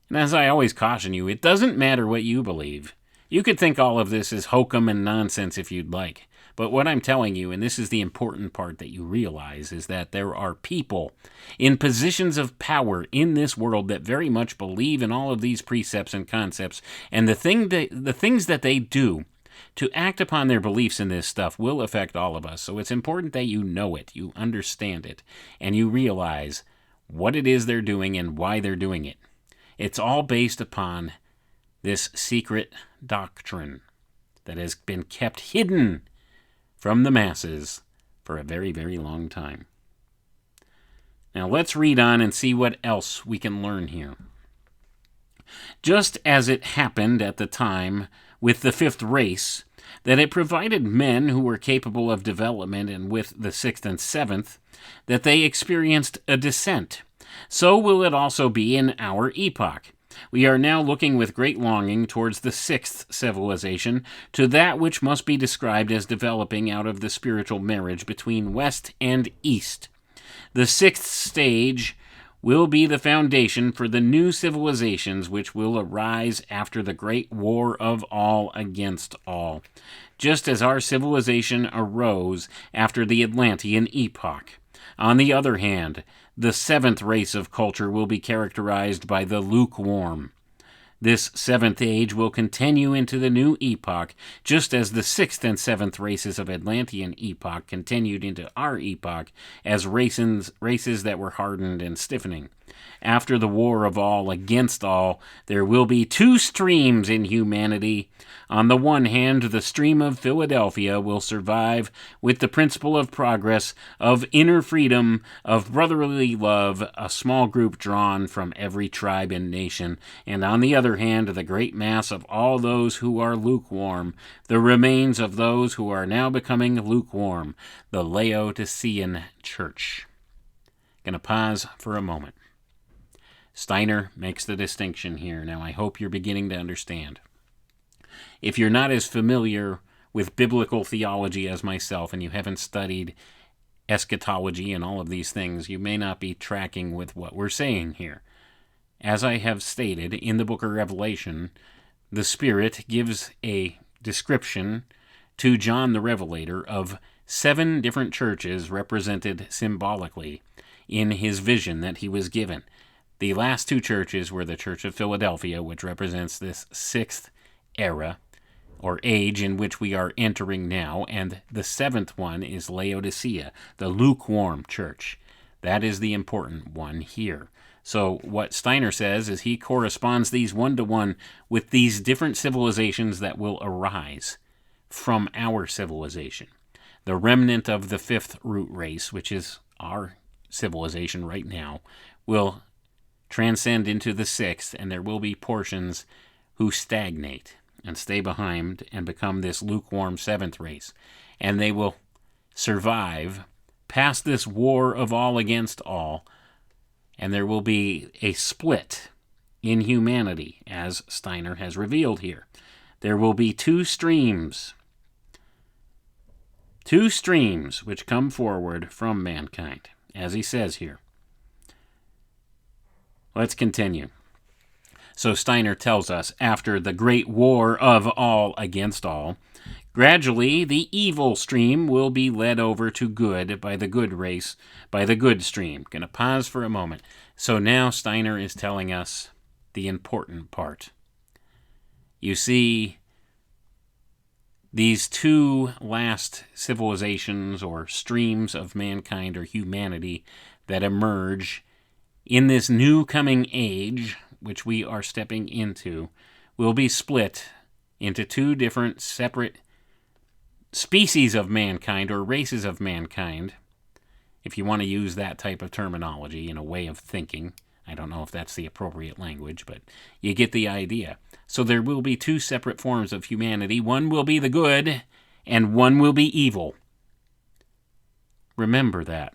And as I always caution you, it doesn't matter what you believe. You could think all of this is hokum and nonsense if you'd like. But what I'm telling you, and this is the important part that you realize, is that there are people in positions of power in this world that very much believe in all of these precepts and concepts, and the things that they do to act upon their beliefs in this stuff will affect all of us. So it's important that you know it, you understand it, and you realize what it is they're doing and why they're doing it. It's all based upon this secret doctrine that has been kept hidden from the masses for a very, very long time. Now let's read on and see what else we can learn here. Just as it happened at the time with the fifth race, that it provided men who were capable of development, and with the sixth and seventh, that they experienced a descent, so will it also be in our epoch. We are now looking with great longing towards the sixth civilization, to that which must be described as developing out of the spiritual marriage between West and East. The sixth stage will be the foundation for the new civilizations which will arise after the great war of all against all, just as our civilization arose after the Atlantean epoch. On the other hand, the seventh race of culture will be characterized by the lukewarm. This seventh age will continue into the new epoch, just as the sixth and seventh races of Atlantean epoch continued into our epoch as races that were hardened and stiffening. After the war of all against all, there will be two streams in humanity. On the one hand, the stream of Philadelphia will survive with the principle of progress, of inner freedom, of brotherly love, a small group drawn from every tribe and nation. And on the other hand, the great mass of all those who are lukewarm, the remains of those who are now becoming lukewarm, the Laodicean church. Gonna pause for a moment. Steiner makes the distinction here. Now, I hope you're beginning to understand. If you're not as familiar with biblical theology as myself, and you haven't studied eschatology and all of these things, you may not be tracking with what we're saying here. As I have stated, in the book of Revelation, the Spirit gives a description to John the Revelator of 7 different churches represented symbolically in his vision that he was given. The last 2 churches were the Church of Philadelphia, which represents this 6th era or age in which we are entering now, and the 7th one is Laodicea, the lukewarm church. That is the important one here. So what Steiner says is he corresponds these one-to-one with these different civilizations that will arise from our civilization. The remnant of the 5th root race, which is our civilization right now, will transcend into the 6th, and there will be portions who stagnate and stay behind and become this lukewarm 7th race. And they will survive past this war of all against all, and there will be a split in humanity, as Steiner has revealed here. There will be two streams which come forward from mankind, as he says here. Let's continue. So Steiner tells us, after the great war of all against all, gradually the evil stream will be led over to good by the good race, by the good stream. Going to pause for a moment. So now Steiner is telling us the important part. You see, these 2 last civilizations or streams of mankind or humanity that emerge in this new coming age, which we are stepping into, will be split into 2 different separate species of mankind or races of mankind, if you want to use that type of terminology in a way of thinking. I don't know if that's the appropriate language, but you get the idea. So there will be 2 separate forms of humanity. One will be the good, and one will be evil. Remember that.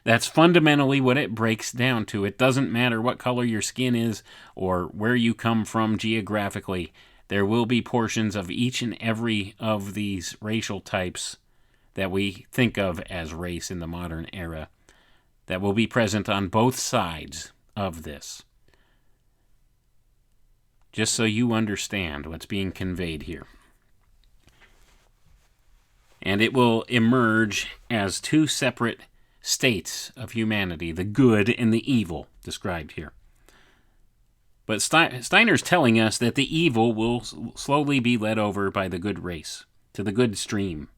That's fundamentally what it breaks down to. It doesn't matter what color your skin is or where you come from geographically. There will be portions of each and every of these racial types that we think of as race in the modern era that will be present on both sides of this. Just so you understand what's being conveyed here. And it will emerge as 2 separate states of humanity, the good and the evil, described here. But Steiner's telling us that the evil will slowly be led over by the good race, to the good stream.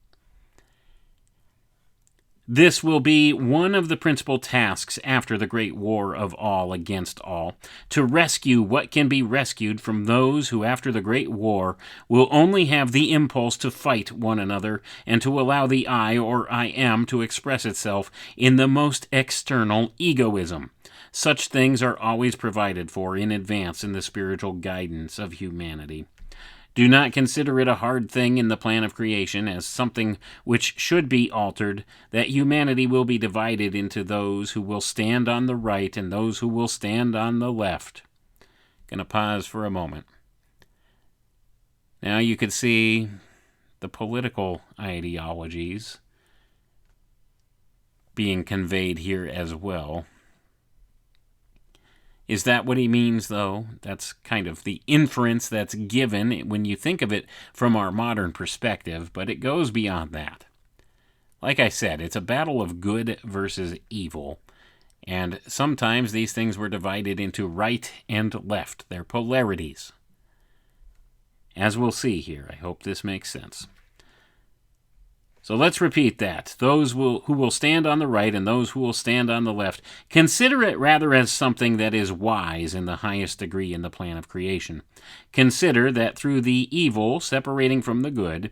This will be one of the principal tasks after the great war of all against all, to rescue what can be rescued from those who after the great war will only have the impulse to fight one another and to allow the I or I am to express itself in the most external egoism. Such things are always provided for in advance in the spiritual guidance of humanity. Do not consider it a hard thing in the plan of creation as something which should be altered, that humanity will be divided into those who will stand on the right and those who will stand on the left. Going to pause for a moment. Now you could see the political ideologies being conveyed here as well. Is that what he means, though? That's kind of the inference that's given when you think of it from our modern perspective, but it goes beyond that. Like I said, it's a battle of good versus evil, and sometimes these things were divided into right and left. They're polarities. As we'll see here, I hope this makes sense. So let's repeat that. Those who will stand on the right and those who will stand on the left, consider it rather as something that is wise in the highest degree in the plan of creation. Consider that through the evil separating from the good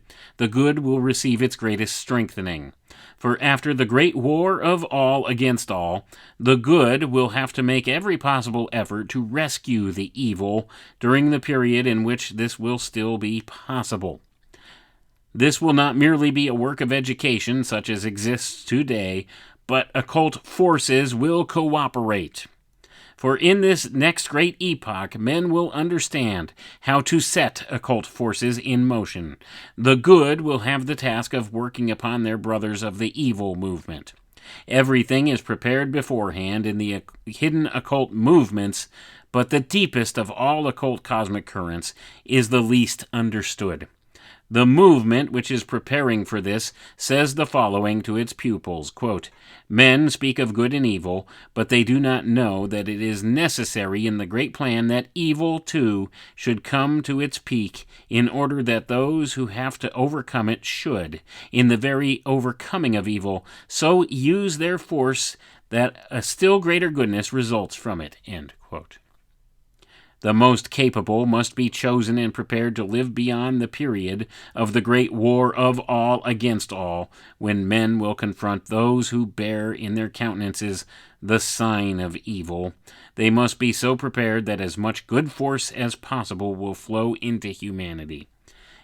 will receive its greatest strengthening. For after the great war of all against all, the good will have to make every possible effort to rescue the evil during the period in which this will still be possible. This will not merely be a work of education such as exists today, but occult forces will cooperate. For in this next great epoch, men will understand how to set occult forces in motion. The good will have the task of working upon their brothers of the evil movement. Everything is prepared beforehand in the hidden occult movements, but the deepest of all occult cosmic currents is the least understood. The movement which is preparing for this says the following to its pupils, quote, "Men speak of good and evil, but they do not know that it is necessary in the great plan that evil, too, should come to its peak in order that those who have to overcome it should, in the very overcoming of evil, so use their force that a still greater goodness results from it." End quote. The most capable must be chosen and prepared to live beyond the period of the great war of all against all, when men will confront those who bear in their countenances the sign of evil. They must be so prepared that as much good force as possible will flow into humanity.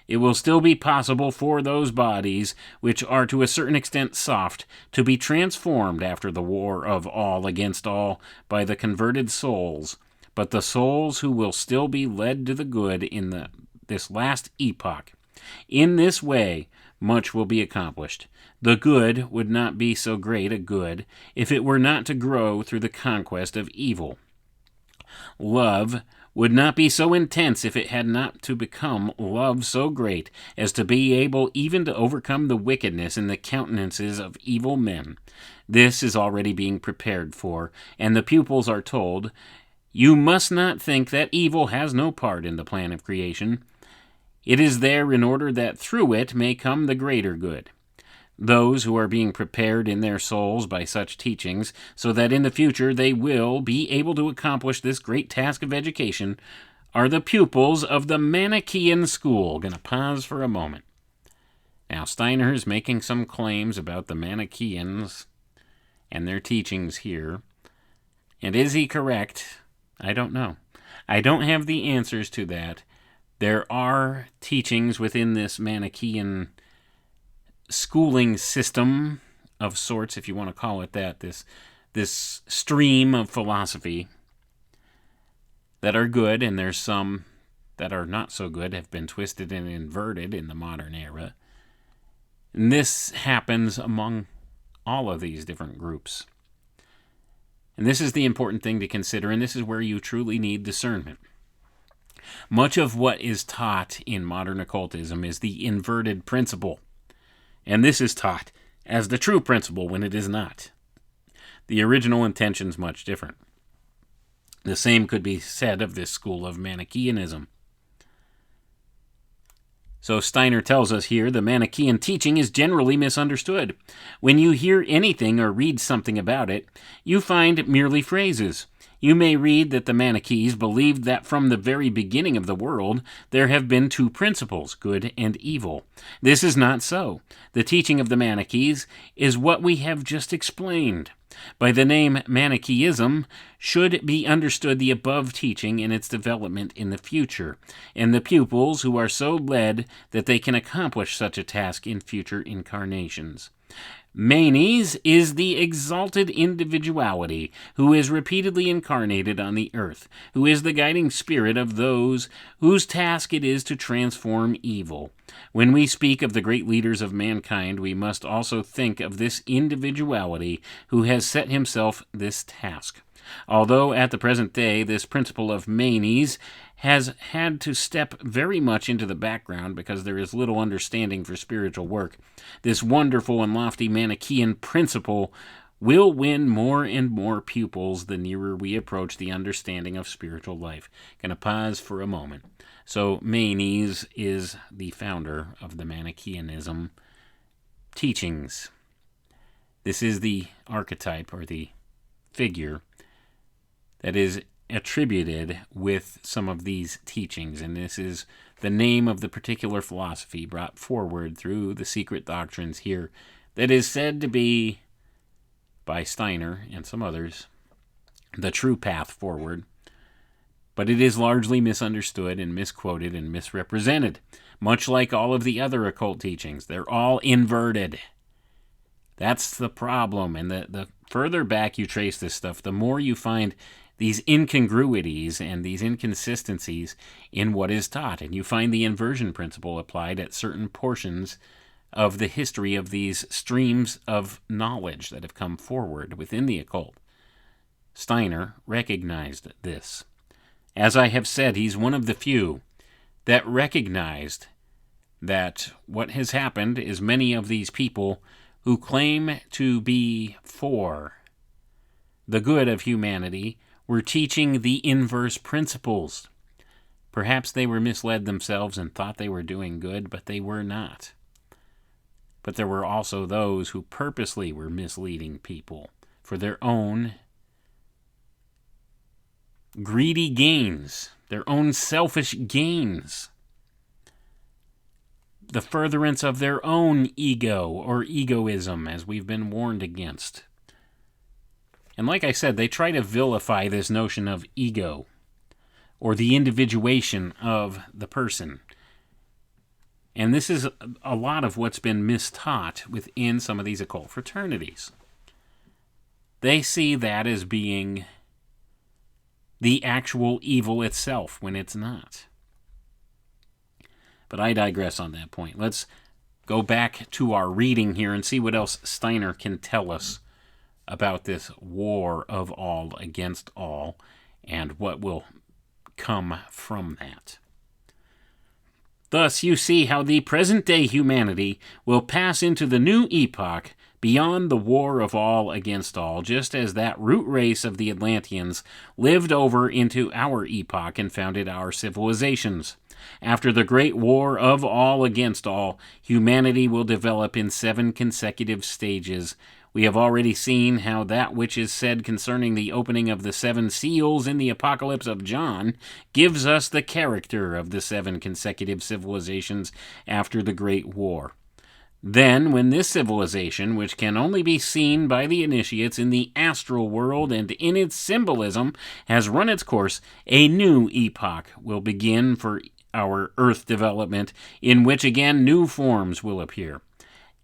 It will still be possible for those bodies, which are to a certain extent soft, to be transformed after the war of all against all by the converted souls. But the souls who will still be led to the good in this last epoch. In this way, much will be accomplished. The good would not be so great a good if it were not to grow through the conquest of evil. Love would not be so intense if it had not to become love so great as to be able even to overcome the wickedness in the countenances of evil men. This is already being prepared for, and the pupils are told, "You must not think that evil has no part in the plan of creation. It is there in order that through it may come the greater good." Those who are being prepared in their souls by such teachings, so that in the future they will be able to accomplish this great task of education, are the pupils of the Manichaean school. Going to pause for a moment. Now, Steiner is making some claims about the Manichaeans and their teachings here. And is he correct? I don't know. I don't have the answers to that. There are teachings within this Manichaean schooling system of sorts, if you want to call it that, this stream of philosophy that are good, and there's some that are not so good, have been twisted and inverted in the modern era. And this happens among all of these different groups. And this is the important thing to consider, and this is where you truly need discernment. Much of what is taught in modern occultism is the inverted principle, and this is taught as the true principle when it is not. The original intention is much different. The same could be said of this school of Manichaeanism. So Steiner tells us here, the Manichaean teaching is generally misunderstood. When you hear anything or read something about it, you find merely phrases. You may read that the Manichaeans believed that from the very beginning of the world, there have been two principles, good and evil. This is not so. The teaching of the Manichaeans is what we have just explained. By the name Manichaeism should be understood the above teaching and its development in the future, and the pupils who are so led that they can accomplish such a task in future incarnations. Manes is the exalted individuality who is repeatedly incarnated on the earth, who is the guiding spirit of those whose task it is to transform evil. When we speak of the great leaders of mankind, we must also think of this individuality who has set himself this task. Although at the present day this principle of Manes has had to step very much into the background because there is little understanding for spiritual work, this wonderful and lofty Manichaean principle will win more and more pupils the nearer we approach the understanding of spiritual life. Going to pause for a moment. So Manes is the founder of the Manichaeanism teachings. This is the archetype or the figure that is attributed with some of these teachings, and this is the name of the particular philosophy brought forward through the secret doctrines here that is said to be, by Steiner and some others, the true path forward. But it is largely misunderstood and misquoted and misrepresented, much like all of the other occult teachings. They're all inverted. That's the problem, and the further back you trace this stuff, the more you find these incongruities and these inconsistencies in what is taught. And you find the inversion principle applied at certain portions of the history of these streams of knowledge that have come forward within the occult. Steiner recognized this. As I have said, he's one of the few that recognized that what has happened is many of these people who claim to be for the good of humanity were teaching the inverse principles. Perhaps they were misled themselves and thought they were doing good, but they were not. But there were also those who purposely were misleading people for their own greedy gains, their own selfish gains, the furtherance of their own ego or egoism, as we've been warned against. And like I said, they try to vilify this notion of ego or the individuation of the person. And this is a lot of what's been mistaught within some of these occult fraternities. They see that as being the actual evil itself when it's not. But I digress on that point. Let's go back to our reading here and see what else Steiner can tell us about this war of all against all and what will come from that. Thus, you see how the present-day humanity will pass into the new epoch beyond the war of all against all, just as that root race of the Atlanteans lived over into our epoch and founded our civilizations. After the great war of all against all, humanity will develop in 7 consecutive stages. We have already seen how that which is said concerning the opening of the 7 seals in the Apocalypse of John gives us the character of the 7 consecutive civilizations after the Great War. Then, when this civilization, which can only be seen by the initiates in the astral world and in its symbolism, has run its course, a new epoch will begin for our Earth development, in which again new forms will appear.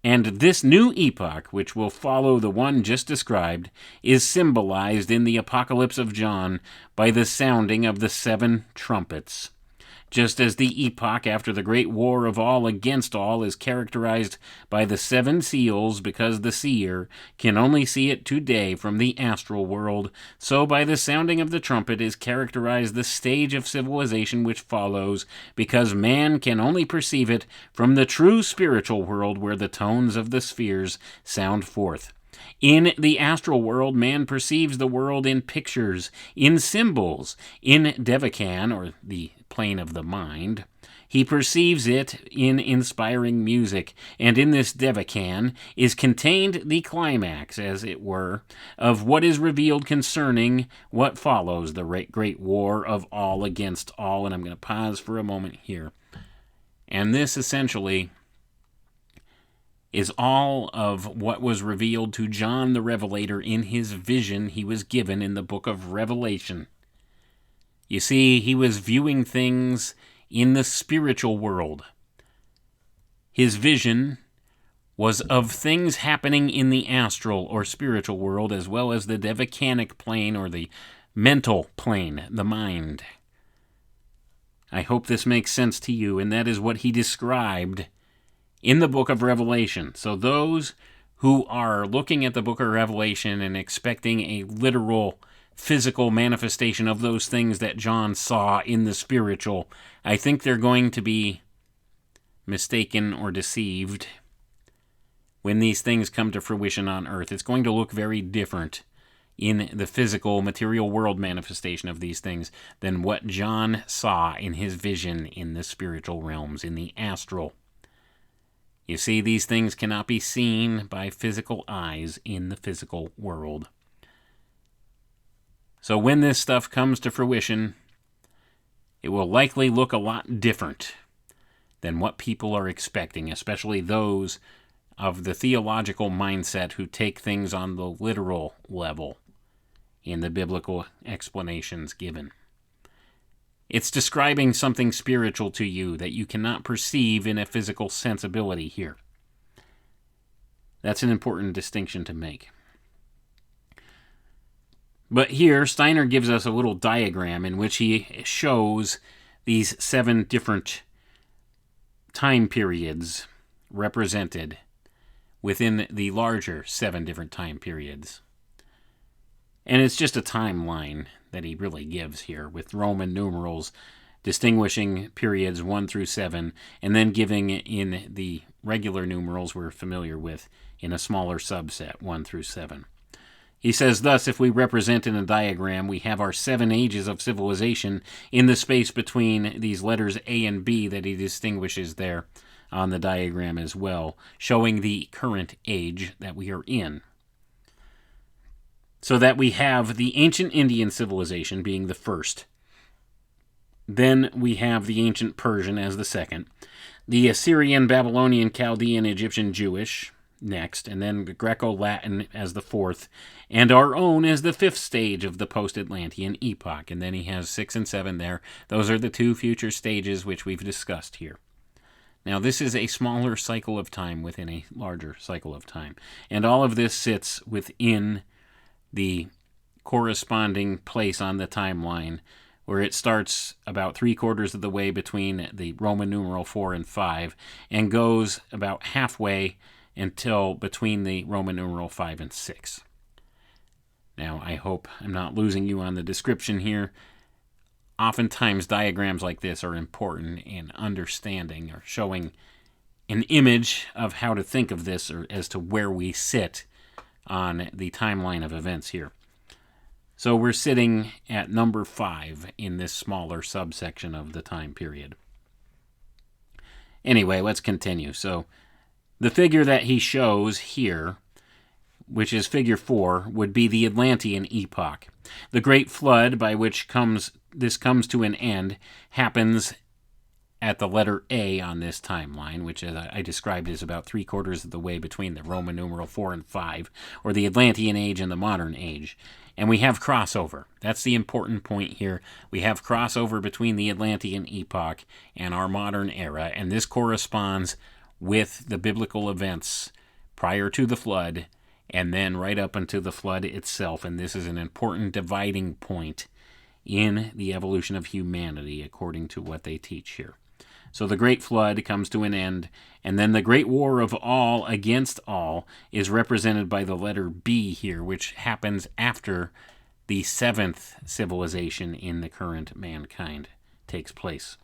And this new epoch, which will follow the one just described, is symbolized in the Apocalypse of John by the sounding of the 7 trumpets. Just as the epoch after the great war of all against all is characterized by the 7 seals because the Seer can only see it today from the astral world, so by the sounding of the trumpet is characterized the stage of civilization which follows because man can only perceive it from the true spiritual world where the tones of the spheres sound forth. In the astral world, man perceives the world in pictures, in symbols, in Devakan, or the plane of the mind. He perceives it in inspiring music, and in this Devakan is contained the climax, as it were, of what is revealed concerning what follows the great war of all against all. And I'm going to pause for a moment here. And this essentially is all of what was revealed to John the Revelator in his vision he was given in the book of Revelation. You see, he was viewing things in the spiritual world. His vision was of things happening in the astral or spiritual world, as well as the Devacanic plane or the mental plane, the mind. I hope this makes sense to you, and that is what he described in the book of Revelation. So those who are looking at the book of Revelation and expecting a literal physical manifestation of those things that John saw in the spiritual, I think they're going to be mistaken or deceived when these things come to fruition on earth. It's going to look very different in the physical, material world manifestation of these things than what John saw in his vision in the spiritual realms, in the astral. You see, these things cannot be seen by physical eyes in the physical world. So when this stuff comes to fruition, it will likely look a lot different than what people are expecting, especially those of the theological mindset who take things on the literal level in the biblical explanations given. It's describing something spiritual to you that you cannot perceive in a physical sensibility here. That's an important distinction to make. But here, Steiner gives us a little diagram in which he shows these 7 different time periods represented within the larger 7 different time periods. And it's just a timeline that he really gives here, with Roman numerals distinguishing periods 1 through 7, and then giving in the regular numerals we're familiar with in a smaller subset, 1 through 7. He says, thus, if we represent in a diagram, we have our 7 ages of civilization in the space between these letters A and B that he distinguishes there on the diagram as well, showing the current age that we are in. So that we have the ancient Indian civilization being the first. Then we have the ancient Persian as the second. The Assyrian, Babylonian, Chaldean, Egyptian, Jewish next. And then the Greco-Latin as the fourth. And our own as the 5th stage of the post-Atlantean epoch. And then he has 6 and 7 there. Those are the 2 future stages which we've discussed here. Now, this is a smaller cycle of time within a larger cycle of time. And all of this sits within the corresponding place on the timeline where it starts about 3/4 of the way between the Roman numeral 4 and 5 and goes about halfway until between the Roman numeral 5 and 6. Now, I hope I'm not losing you on the description here. Oftentimes, diagrams like this are important in understanding or showing an image of how to think of this or as to where we sit on the timeline of events here. So we're sitting at number 5 in this smaller subsection of the time period. Anyway, let's continue. So the figure that he shows here, which is figure 4, would be the Atlantean epoch. The Great Flood, by which this comes to an end, happens at the letter A on this timeline, which as I described is about 3/4 of the way between the Roman numeral 4 and 5, or the Atlantean age and the modern age. And we have crossover. That's the important point here. We have crossover between the Atlantean epoch and our modern era, and this corresponds with the biblical events prior to the flood and then right up until the flood itself. And this is an important dividing point in the evolution of humanity according to what they teach here. So the Great Flood comes to an end, and then the Great War of all against all is represented by the letter B here, which happens after the 7th civilization in the current mankind takes place.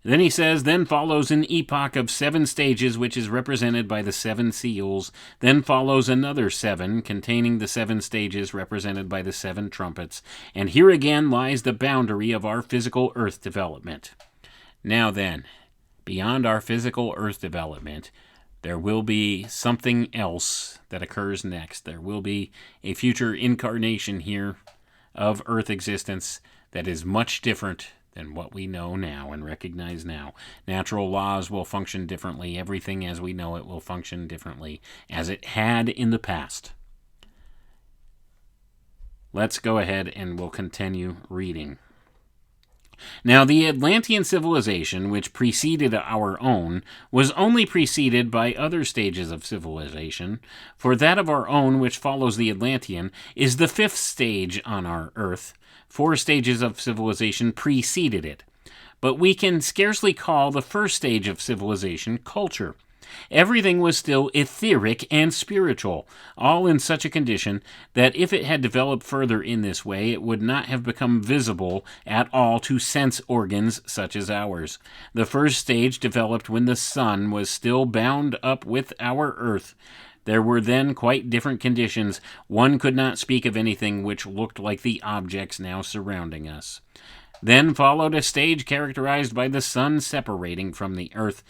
Then he says, then follows an epoch of 7 stages, which is represented by the 7 seals. Then follows another 7, containing the 7 stages, represented by the 7 trumpets. And here again lies the boundary of our physical earth development. Now then, beyond our physical earth development, there will be something else that occurs next. There will be a future incarnation here of earth existence that is much different than what we know now and recognize now. Natural laws will function differently. Everything as we know it will function differently as it had in the past. Let's go ahead and we'll continue reading. Now, the Atlantean civilization, which preceded our own, was only preceded by other stages of civilization, for that of our own, which follows the Atlantean, is the 5th stage on our Earth. 4 stages of civilization preceded it. But we can scarcely call the first stage of civilization culture. Everything was still etheric and spiritual, all in such a condition that if it had developed further in this way, it would not have become visible at all to sense organs such as ours. The first stage developed when the sun was still bound up with our earth. There were then quite different conditions. One could not speak of anything which looked like the objects now surrounding us. Then followed a stage characterized by the sun separating from the earth,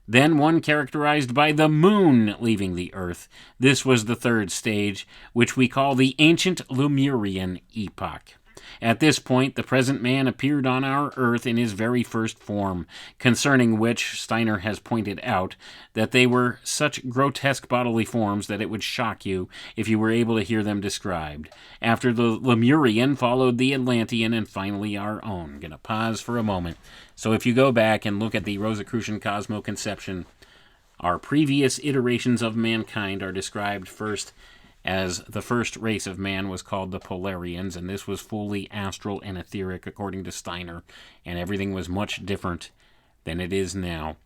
then one characterized by the moon leaving the earth. This was the third stage, which we call the ancient Lemurian epoch. At this point, the present man appeared on our earth in his very first form, concerning which Steiner has pointed out that they were such grotesque bodily forms that it would shock you if you were able to hear them described. After the Lemurian followed the Atlantean and finally our own. I'm going to pause for a moment. So if you go back and look at the Rosicrucian cosmoconception, our previous iterations of mankind are described first as the first race of man was called the Polarians, and this was fully astral and etheric according to Steiner, and everything was much different than it is now.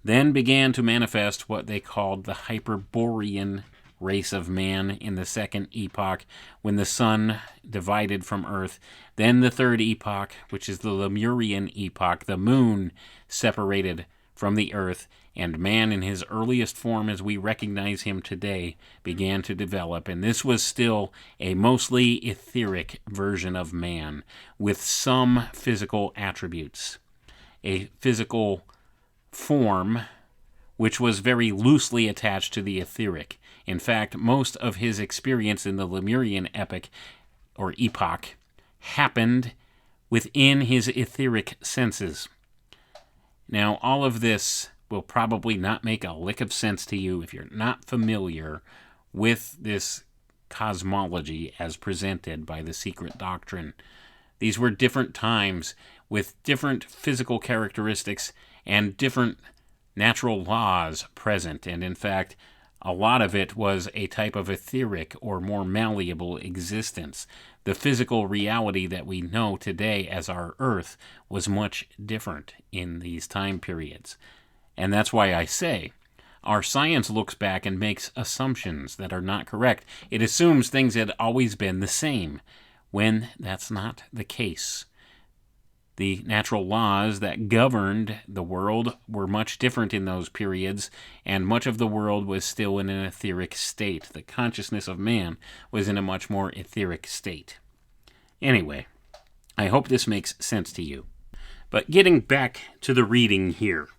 Then began to manifest what they called the Hyperborean race of man in the second epoch, when the sun divided from earth. Then the third epoch, which is the Lemurian epoch, the moon separated from the earth, and man in his earliest form as we recognize him today began to develop. And this was still a mostly etheric version of man with some physical attributes. A physical form which was very loosely attached to the etheric. In fact, most of his experience in the Lemurian epoch happened within his etheric senses. Now, all of this will probably not make a lick of sense to you if you're not familiar with this cosmology as presented by the secret doctrine. These were different times with different physical characteristics and different natural laws present, and in fact, a lot of it was a type of etheric or more malleable existence. The physical reality that we know today as our Earth was much different in these time periods. And that's why I say, our science looks back and makes assumptions that are not correct. It assumes things had always been the same, when that's not the case. The natural laws that governed the world were much different in those periods, and much of the world was still in an etheric state. The consciousness of man was in a much more etheric state. Anyway, I hope this makes sense to you. But getting back to the reading here,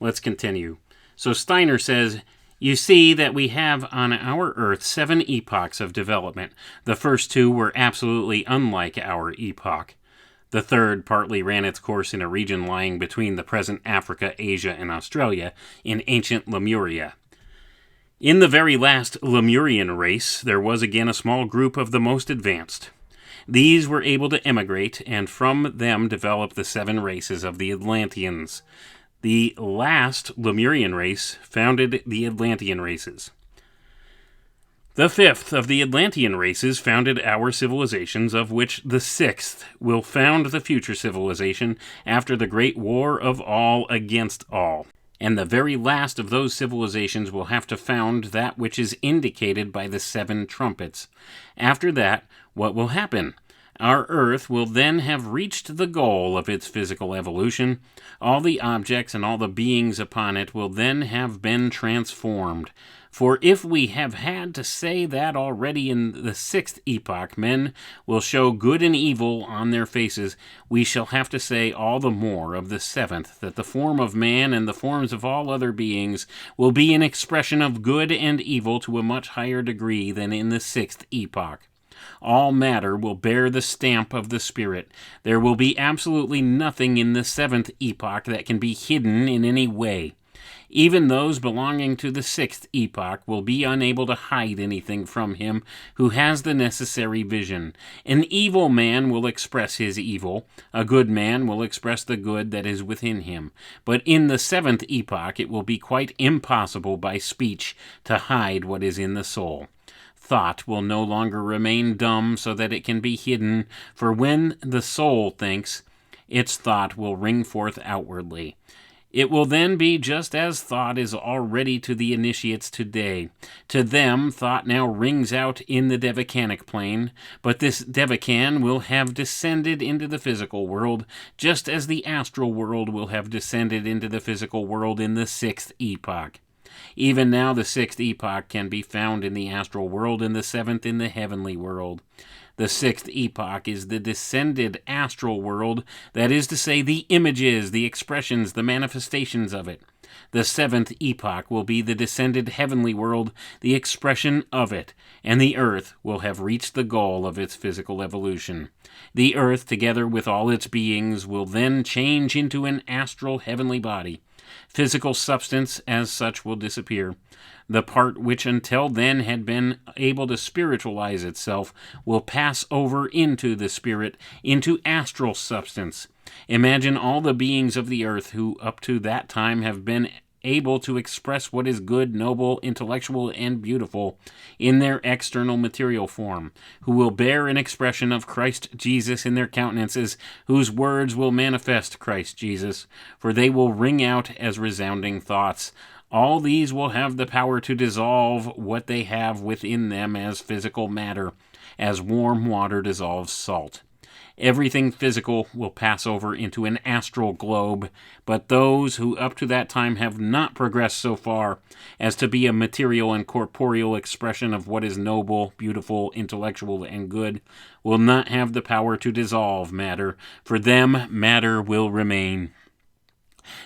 let's continue. So Steiner says, you see that we have on our Earth 7 epochs of development. The first 2 were absolutely unlike our epoch. The third partly ran its course in a region lying between the present Africa, Asia, and Australia, in ancient Lemuria. In the very last Lemurian race, there was again a small group of the most advanced. These were able to emigrate, and from them develop the 7 races of the Atlanteans. The last Lemurian race founded the Atlantean races. The 5th of the Atlantean races founded our civilizations, of which the 6th will found the future civilization after the great war of all against all. And the very last of those civilizations will have to found that which is indicated by the 7 trumpets. After that, what will happen? Our Earth will then have reached the goal of its physical evolution. All the objects and all the beings upon it will then have been transformed. For if we have had to say that already in the 6th epoch, men will show good and evil on their faces, we shall have to say all the more of the 7th, that the form of man and the forms of all other beings will be an expression of good and evil to a much higher degree than in the 6th epoch. All matter will bear the stamp of the Spirit. There will be absolutely nothing in the 7th epoch that can be hidden in any way. Even those belonging to the 6th epoch will be unable to hide anything from him who has the necessary vision. An evil man will express his evil. A good man will express the good that is within him. But in the 7th epoch it will be quite impossible by speech to hide what is in the soul. Thought will no longer remain dumb so that it can be hidden, for when the soul thinks, its thought will ring forth outwardly. It will then be just as thought is already to the initiates today. To them, thought now rings out in the devacanic plane, but this devacan will have descended into the physical world, just as the astral world will have descended into the physical world in the 6th epoch. Even now the 6th epoch can be found in the astral world and the 7th in the heavenly world. The 6th epoch is the descended astral world, that is to say, the images, the expressions, the manifestations of it. The seventh epoch will be the descended heavenly world, the expression of it, and the earth will have reached the goal of its physical evolution. The earth, together with all its beings, will then change into an astral heavenly body. Physical substance as such will disappear. The part which until then had been able to spiritualize itself will pass over into the spirit, into astral substance. Imagine all the beings of the earth who up to that time have been able to express what is good, noble, intellectual, and beautiful in their external material form, who will bear an expression of Christ Jesus in their countenances, whose words will manifest Christ Jesus, for they will ring out as resounding thoughts. All these will have the power to dissolve what they have within them as physical matter, as warm water dissolves salt. Everything physical will pass over into an astral globe, but those who up to that time have not progressed so far as to be a material and corporeal expression of what is noble, beautiful, intellectual, and good will not have the power to dissolve matter. For them, matter will remain.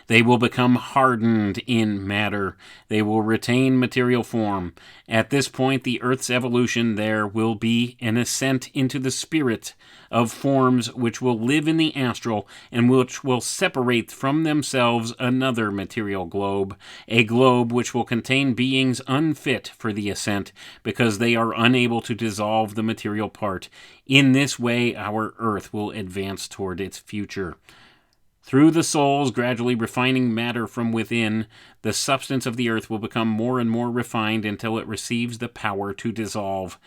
They will become hardened in matter. They will retain material form. At this point, the Earth's evolution there will be an ascent into the spirit of forms which will live in the astral and which will separate from themselves another material globe, a globe which will contain beings unfit for the ascent because they are unable to dissolve the material part. In this way, our Earth will advance toward its future. Through the souls gradually refining matter from within, the substance of the earth will become more and more refined until it receives the power to dissolve.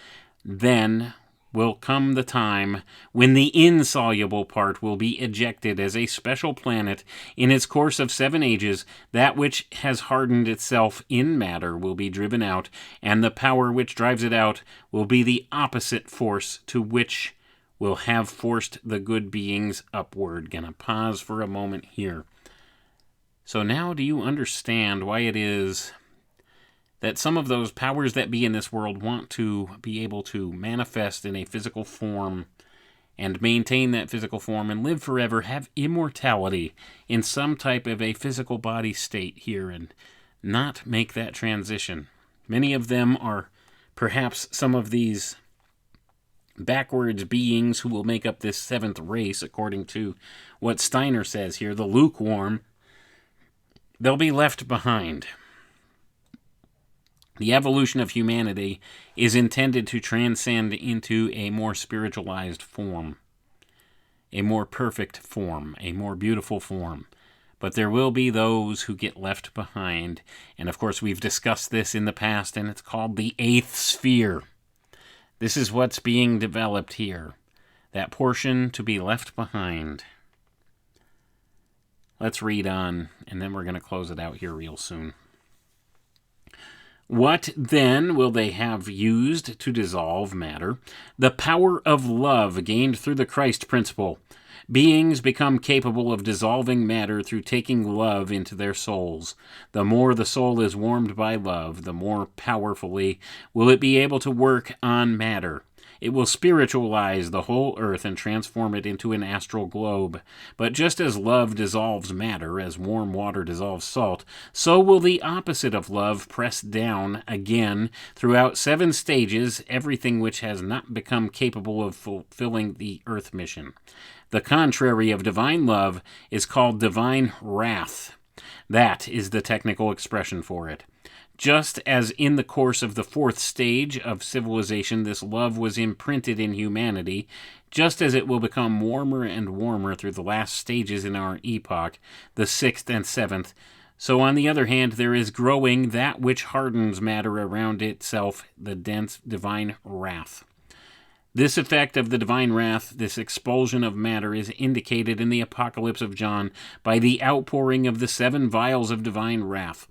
Then will come the time when the insoluble part will be ejected as a special planet in its course of 7 ages. That which has hardened itself in matter will be driven out, and the power which drives it out will be the opposite force to which will have forced the good beings upward. Gonna pause for a moment here. So now do you understand why it is that some of those powers that be in this world want to be able to manifest in a physical form and maintain that physical form and live forever, have immortality in some type of a physical body state here and not make that transition? Many of them are perhaps some of these backwards beings who will make up this 7th race, according to what Steiner says here, the lukewarm. They'll be left behind. The evolution of humanity is intended to transcend into a more spiritualized form, a more perfect form, a more beautiful form. But there will be those who get left behind, and of course we've discussed this in the past, and it's called the 8th sphere. This is what's being developed here. That portion to be left behind. Let's read on, and then we're going to close it out here real soon. What, then, will they have used to dissolve matter? The power of love gained through the Christ principle. Beings become capable of dissolving matter through taking love into their souls. The more the soul is warmed by love, the more powerfully will it be able to work on matter. It will spiritualize the whole earth and transform it into an astral globe. But just as love dissolves matter, as warm water dissolves salt, so will the opposite of love press down again throughout 7 stages everything which has not become capable of fulfilling the earth mission. The contrary of divine love is called divine wrath. That is the technical expression for it. Just as in the course of the 4th stage of civilization this love was imprinted in humanity, just as it will become warmer and warmer through the last stages in our epoch, the 6th and 7th, so on the other hand there is growing that which hardens matter around itself, the dense divine wrath. This effect of the divine wrath, this expulsion of matter, is indicated in the Apocalypse of John by the outpouring of the 7 vials of divine wrath.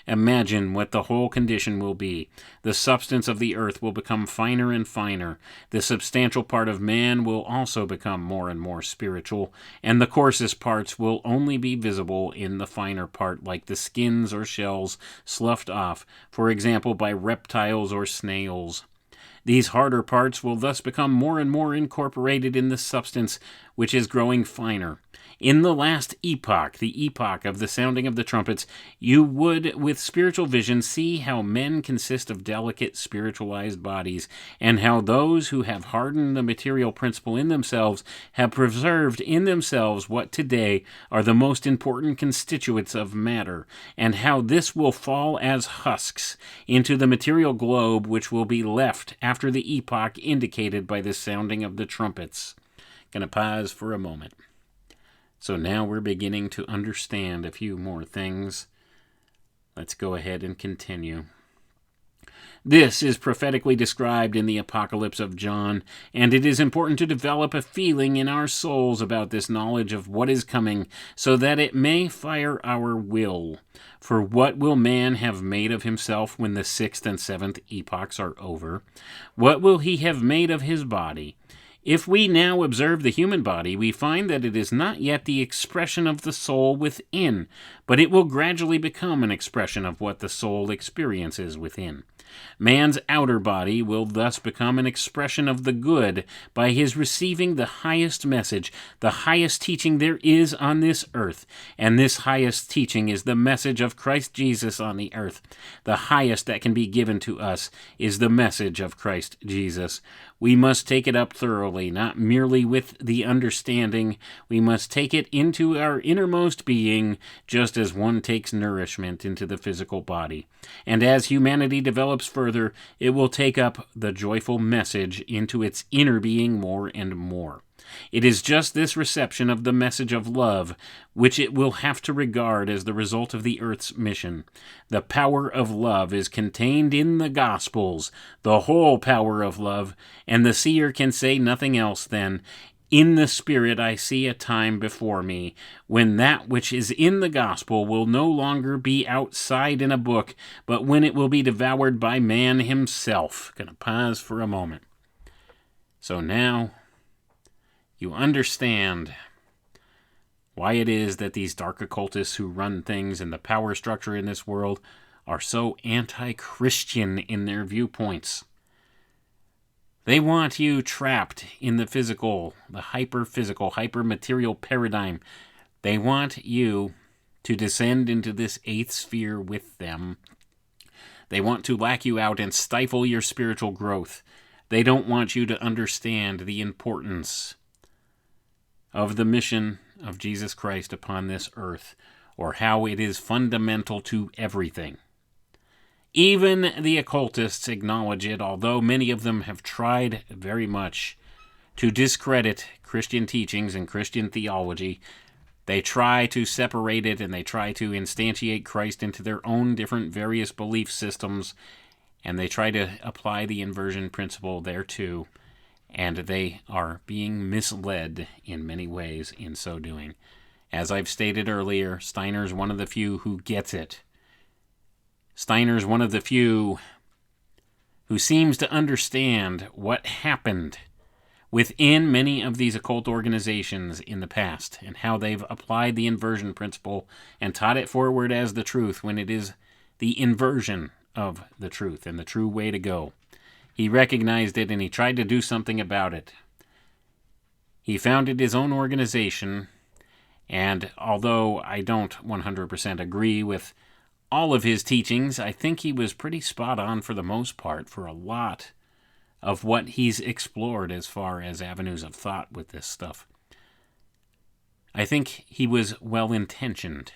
Imagine what the whole condition will be. The substance of the earth will become finer and finer. The substantial part of man will also become more and more spiritual, and the coarsest parts will only be visible in the finer part, like the skins or shells sloughed off, for example, by reptiles or snails. These harder parts will thus become more and more incorporated in the substance, which is growing finer. In the last epoch, the epoch of the sounding of the trumpets, you would, with spiritual vision, see how men consist of delicate spiritualized bodies, and how those who have hardened the material principle in themselves have preserved in themselves what today are the most important constituents of matter, and how this will fall as husks into the material globe which will be left after the epoch indicated by the sounding of the trumpets. Gonna pause for a moment. So now we're beginning to understand a few more things. Let's go ahead and continue. This is prophetically described in the Apocalypse of John, and it is important to develop a feeling in our souls about this knowledge of what is coming, so that it may fire our will. For what will man have made of himself when the sixth and seventh epochs are over? What will he have made of his body? If we now observe the human body, we find that it is not yet the expression of the soul within, but it will gradually become an expression of what the soul experiences within. Man's outer body will thus become an expression of the good by his receiving the highest message, the highest teaching there is on this earth, and this highest teaching is the message of Christ Jesus on the earth. The highest that can be given to us is the message of Christ Jesus. We must take it up thoroughly, not merely with the understanding. We must take it into our innermost being, just as one takes nourishment into the physical body. And as humanity develops further, it will take up the joyful message into its inner being more and more. It is just this reception of the message of love which it will have to regard as the result of the earth's mission. The power of love is contained in the Gospels, the whole power of love, and the seer can say nothing else than, "In the Spirit I see a time before me, when that which is in the Gospel will no longer be outside in a book, but when it will be devoured by man himself." Gonna pause for a moment. So now you understand why it is that these dark occultists who run things and the power structure in this world are so anti-Christian in their viewpoints. They want you trapped in the physical, the hyper-physical, hyper-material paradigm. They want you to descend into this eighth sphere with them. They want to lack you out and stifle your spiritual growth. They don't want you to understand the importance of the mission of Jesus Christ upon this earth, or how it is fundamental to everything. Even the occultists acknowledge it, although many of them have tried very much to discredit Christian teachings and Christian theology. They try to separate it, and they try to instantiate Christ into their own different various belief systems, and they try to apply the inversion principle thereto. And they are being misled in many ways in so doing. As I've stated earlier, Steiner's one of the few who gets it. Steiner's one of the few who seems to understand what happened within many of these occult organizations in the past, and how they've applied the inversion principle and taught it forward as the truth when it is the inversion of the truth and the true way to go. He recognized it, and he tried to do something about it. He founded his own organization, and although I don't 100% agree with all of his teachings, I think he was pretty spot on for the most part for a lot of what he's explored as far as avenues of thought with this stuff. I think he was well-intentioned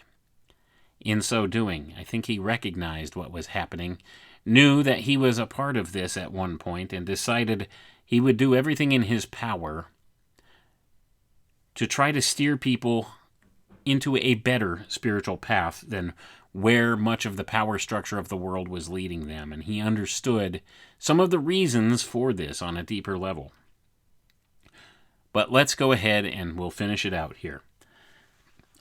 in so doing. I think he recognized what was happening, knew that he was a part of this at one point, and decided he would do everything in his power to try to steer people into a better spiritual path than where much of the power structure of the world was leading them. And he understood some of the reasons for this on a deeper level. But let's go ahead and we'll finish it out here.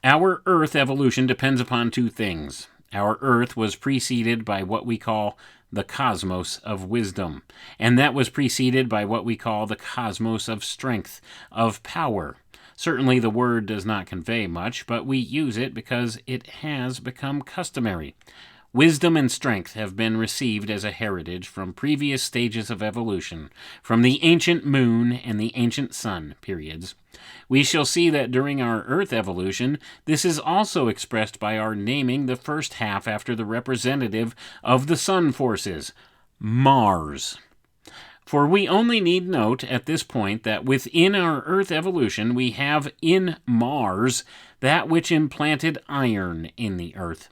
Our Earth evolution depends upon two things. Our Earth was preceded by what we call the cosmos of wisdom, and that was preceded by what we call the cosmos of strength, of power. Certainly the word does not convey much, but we use it because it has become customary. Wisdom and strength have been received as a heritage from previous stages of evolution, from the ancient moon and the ancient sun periods. We shall see that during our Earth evolution, this is also expressed by our naming the first half after the representative of the sun forces, Mars. For we only need note at this point that within our Earth evolution we have in Mars that which implanted iron in the Earth.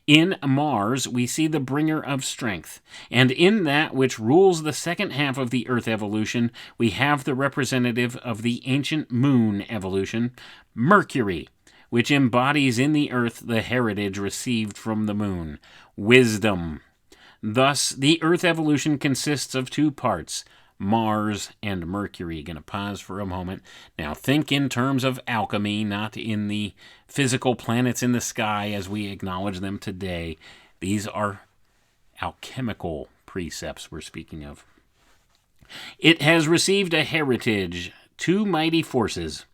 In Mars, we see the bringer of strength, and in that which rules the second half of the Earth evolution, we have the representative of the ancient moon evolution, Mercury, which embodies in the Earth the heritage received from the moon, wisdom. Thus, the Earth evolution consists of two parts, Mars and Mercury. Going to pause for a moment. Now think in terms of alchemy, not in the physical planets in the sky as we acknowledge them today. These are alchemical precepts we're speaking of. It has received a heritage, two mighty forces.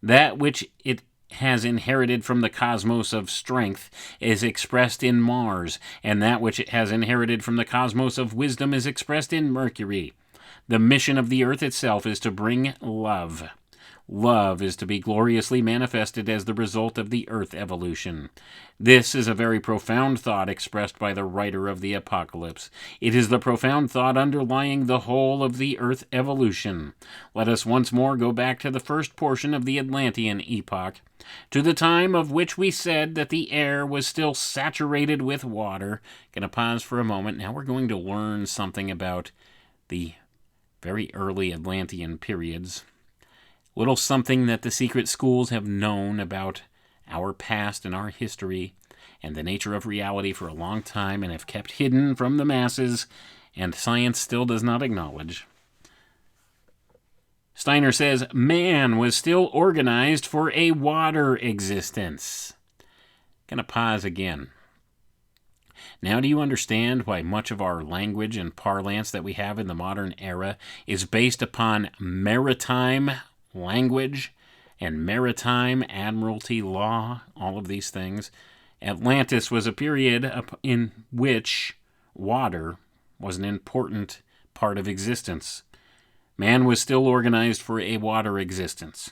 That which it has inherited from the cosmos of strength is expressed in Mars, and that which it has inherited from the cosmos of wisdom is expressed in Mercury. The mission of the Earth itself is to bring love. Love is to be gloriously manifested as the result of the Earth evolution. This is a very profound thought expressed by the writer of the Apocalypse. It is the profound thought underlying the whole of the Earth evolution. Let us once more go back to the first portion of the Atlantean epoch, to the time of which we said that the air was still saturated with water. Going to pause for a moment. Now we're going to learn something about the very early Atlantean periods. Little something that the secret schools have known about our past and our history and the nature of reality for a long time and have kept hidden from the masses, and science still does not acknowledge. Steiner says, man was still organized for a water existence. Gonna pause again. Now do you understand why much of our language and parlance that we have in the modern era is based upon maritime language and maritime admiralty law, all of these things? Atlantis was a period in which water was an important part of existence. Man was still organized for a water existence.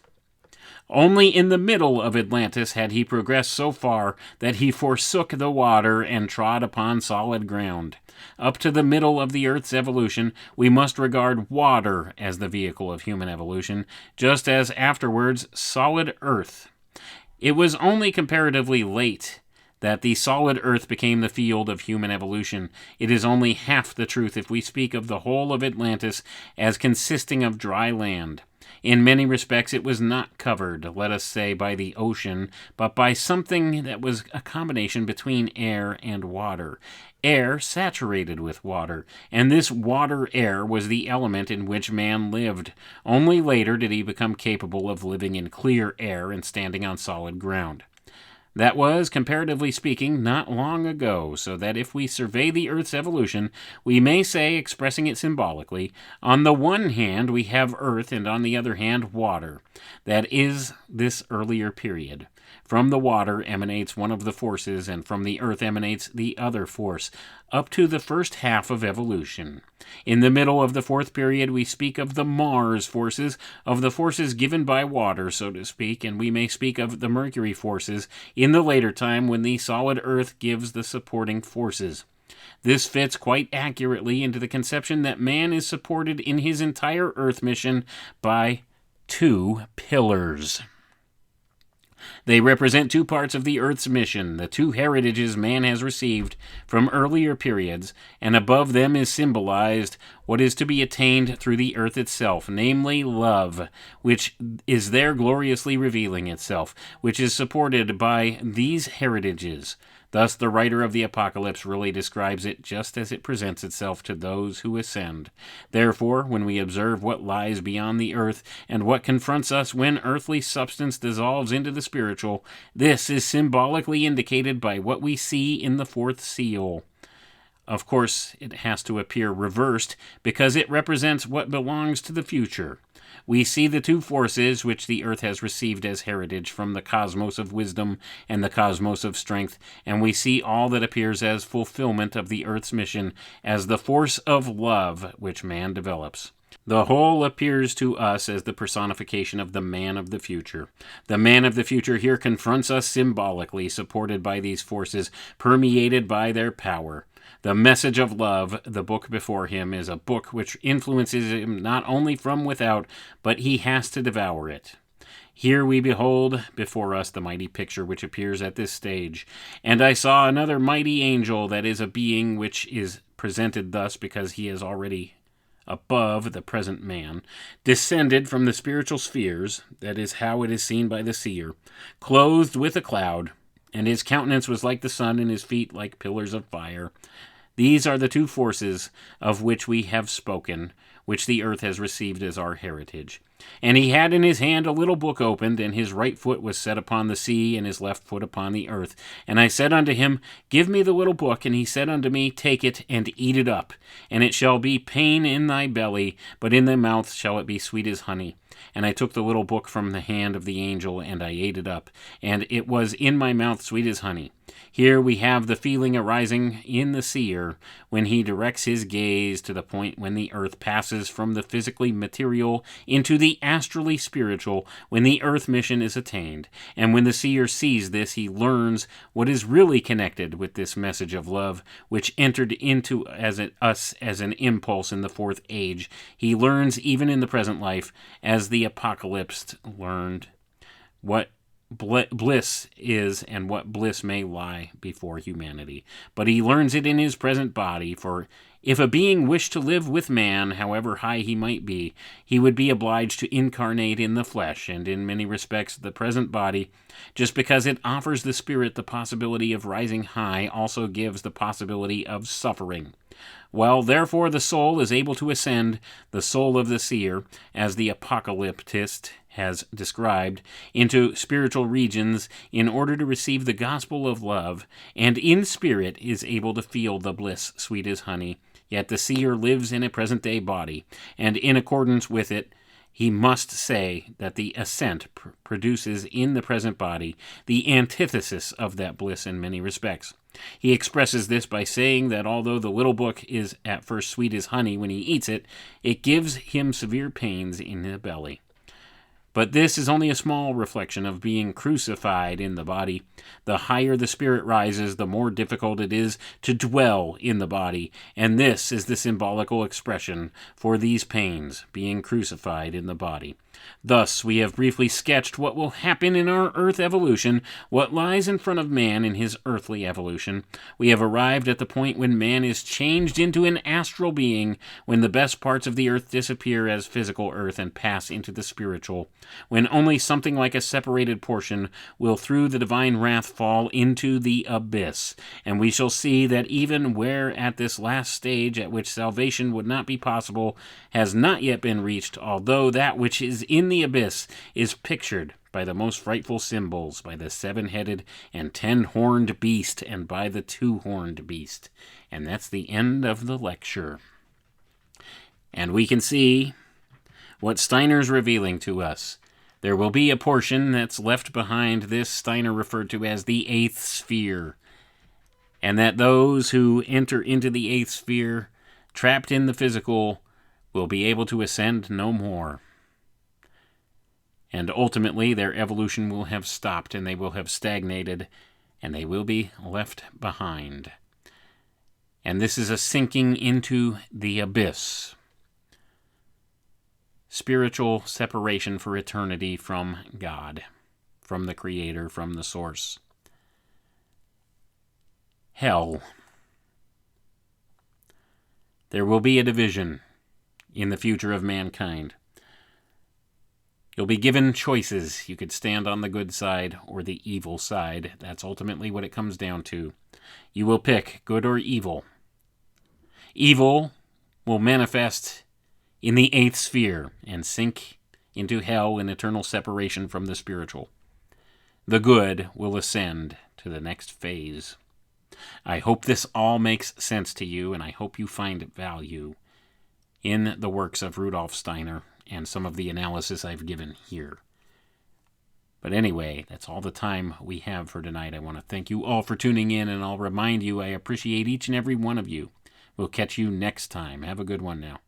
Only in the middle of Atlantis had he progressed so far that he forsook the water and trod upon solid ground. Up to the middle of the Earth's evolution, we must regard water as the vehicle of human evolution, just as afterwards solid Earth. It was only comparatively late that the solid Earth became the field of human evolution. It is only half the truth if we speak of the whole of Atlantis as consisting of dry land. In many respects, it was not covered, let us say, by the ocean, but by something that was a combination between air and water. Air saturated with water, and this water air was the element in which man lived. Only later did he become capable of living in clear air and standing on solid ground. That was, comparatively speaking, not long ago, so that if we survey the Earth's evolution, we may say, expressing it symbolically, on the one hand we have Earth and on the other hand water. That is this earlier period. From the water emanates one of the forces, and from the Earth emanates the other force, up to the first half of evolution. In the middle of the fourth period, we speak of the Mars forces, of the forces given by water, so to speak, and we may speak of the Mercury forces in the later time when the solid Earth gives the supporting forces. This fits quite accurately into the conception that man is supported in his entire Earth mission by two pillars. They represent two parts of the Earth's mission, the two heritages man has received from earlier periods, and above them is symbolized what is to be attained through the Earth itself, namely love, which is there gloriously revealing itself, which is supported by these heritages. Thus, the writer of the Apocalypse really describes it just as it presents itself to those who ascend. Therefore, when we observe what lies beyond the earth and what confronts us when earthly substance dissolves into the spiritual, this is symbolically indicated by what we see in the fourth seal. Of course, it has to appear reversed because it represents what belongs to the future. We see the two forces which the earth has received as heritage from the cosmos of wisdom and the cosmos of strength, and we see all that appears as fulfillment of the earth's mission as the force of love which man develops. The whole appears to us as the personification of the man of the future. The man of the future here confronts us symbolically, supported by these forces, permeated by their power. The message of love, the book before him, is a book which influences him not only from without, but he has to devour it. Here we behold before us the mighty picture which appears at this stage. And I saw another mighty angel, that is a being which is presented thus because he is already above the present man, descended from the spiritual spheres, that is how it is seen by the seer, clothed with a cloud, and his countenance was like the sun, and his feet like pillars of fire. These are the two forces of which we have spoken, which the earth has received as our heritage. And he had in his hand a little book opened, and his right foot was set upon the sea, and his left foot upon the earth. And I said unto him, Give me the little book. And he said unto me, Take it, and eat it up. And it shall be pain in thy belly, but in thy mouth shall it be sweet as honey. And I took the little book from the hand of the angel, and I ate it up, and it was in my mouth sweet as honey. Here we have the feeling arising in the seer when he directs his gaze to the point when the earth passes from the physically material into the astrally spiritual, when the earth mission is attained. And when the seer sees this, he learns what is really connected with this message of love, which entered into us as an impulse in the fourth age. He learns even in the present life, as the apocalypse learned, what bliss is and what bliss may lie before humanity. But he learns it in his present body, for if a being wished to live with man, however high he might be, he would be obliged to incarnate in the flesh, and in many respects the present body, just because it offers the spirit the possibility of rising high, also gives the possibility of suffering. Well, therefore the soul is able to ascend, the soul of the seer, as the apocalyptist has described, into spiritual regions in order to receive the gospel of love, and in spirit is able to feel the bliss sweet as honey. Yet the seer lives in a present-day body, and in accordance with it, he must say that the ascent produces in the present body the antithesis of that bliss in many respects. He expresses this by saying that although the little book is at first sweet as honey when he eats it, it gives him severe pains in the belly. But this is only a small reflection of being crucified in the body. The higher the spirit rises, the more difficult it is to dwell in the body, and this is the symbolical expression for these pains, being crucified in the body. Thus, we have briefly sketched what will happen in our earth evolution, what lies in front of man in his earthly evolution. We have arrived at the point when man is changed into an astral being, when the best parts of the earth disappear as physical earth and pass into the spiritual, when only something like a separated portion will through the divine wrath fall into the abyss. And we shall see that even where at this last stage at which salvation would not be possible has not yet been reached, although that which is in the abyss is pictured by the most frightful symbols, by the seven-headed and ten-horned beast, and by the two-horned beast. And that's the end of the lecture. And we can see what Steiner's revealing to us. There will be a portion that's left behind this Steiner referred to as the eighth sphere, and that those who enter into the eighth sphere, trapped in the physical, will be able to ascend no more. And ultimately their evolution will have stopped, and they will have stagnated, and they will be left behind. And this is a sinking into the abyss. Spiritual separation for eternity from God, from the Creator, from the Source. Hell. There will be a division in the future of mankind. You'll be given choices. You could stand on the good side or the evil side. That's ultimately what it comes down to. You will pick good or evil. Evil will manifest in the eighth sphere and sink into hell in eternal separation from the spiritual. The good will ascend to the next phase. I hope this all makes sense to you, and I hope you find value in the works of Rudolf Steiner and some of the analysis I've given here. But anyway, that's all the time we have for tonight. I want to thank you all for tuning in, and I'll remind you I appreciate each and every one of you. We'll catch you next time. Have a good one now.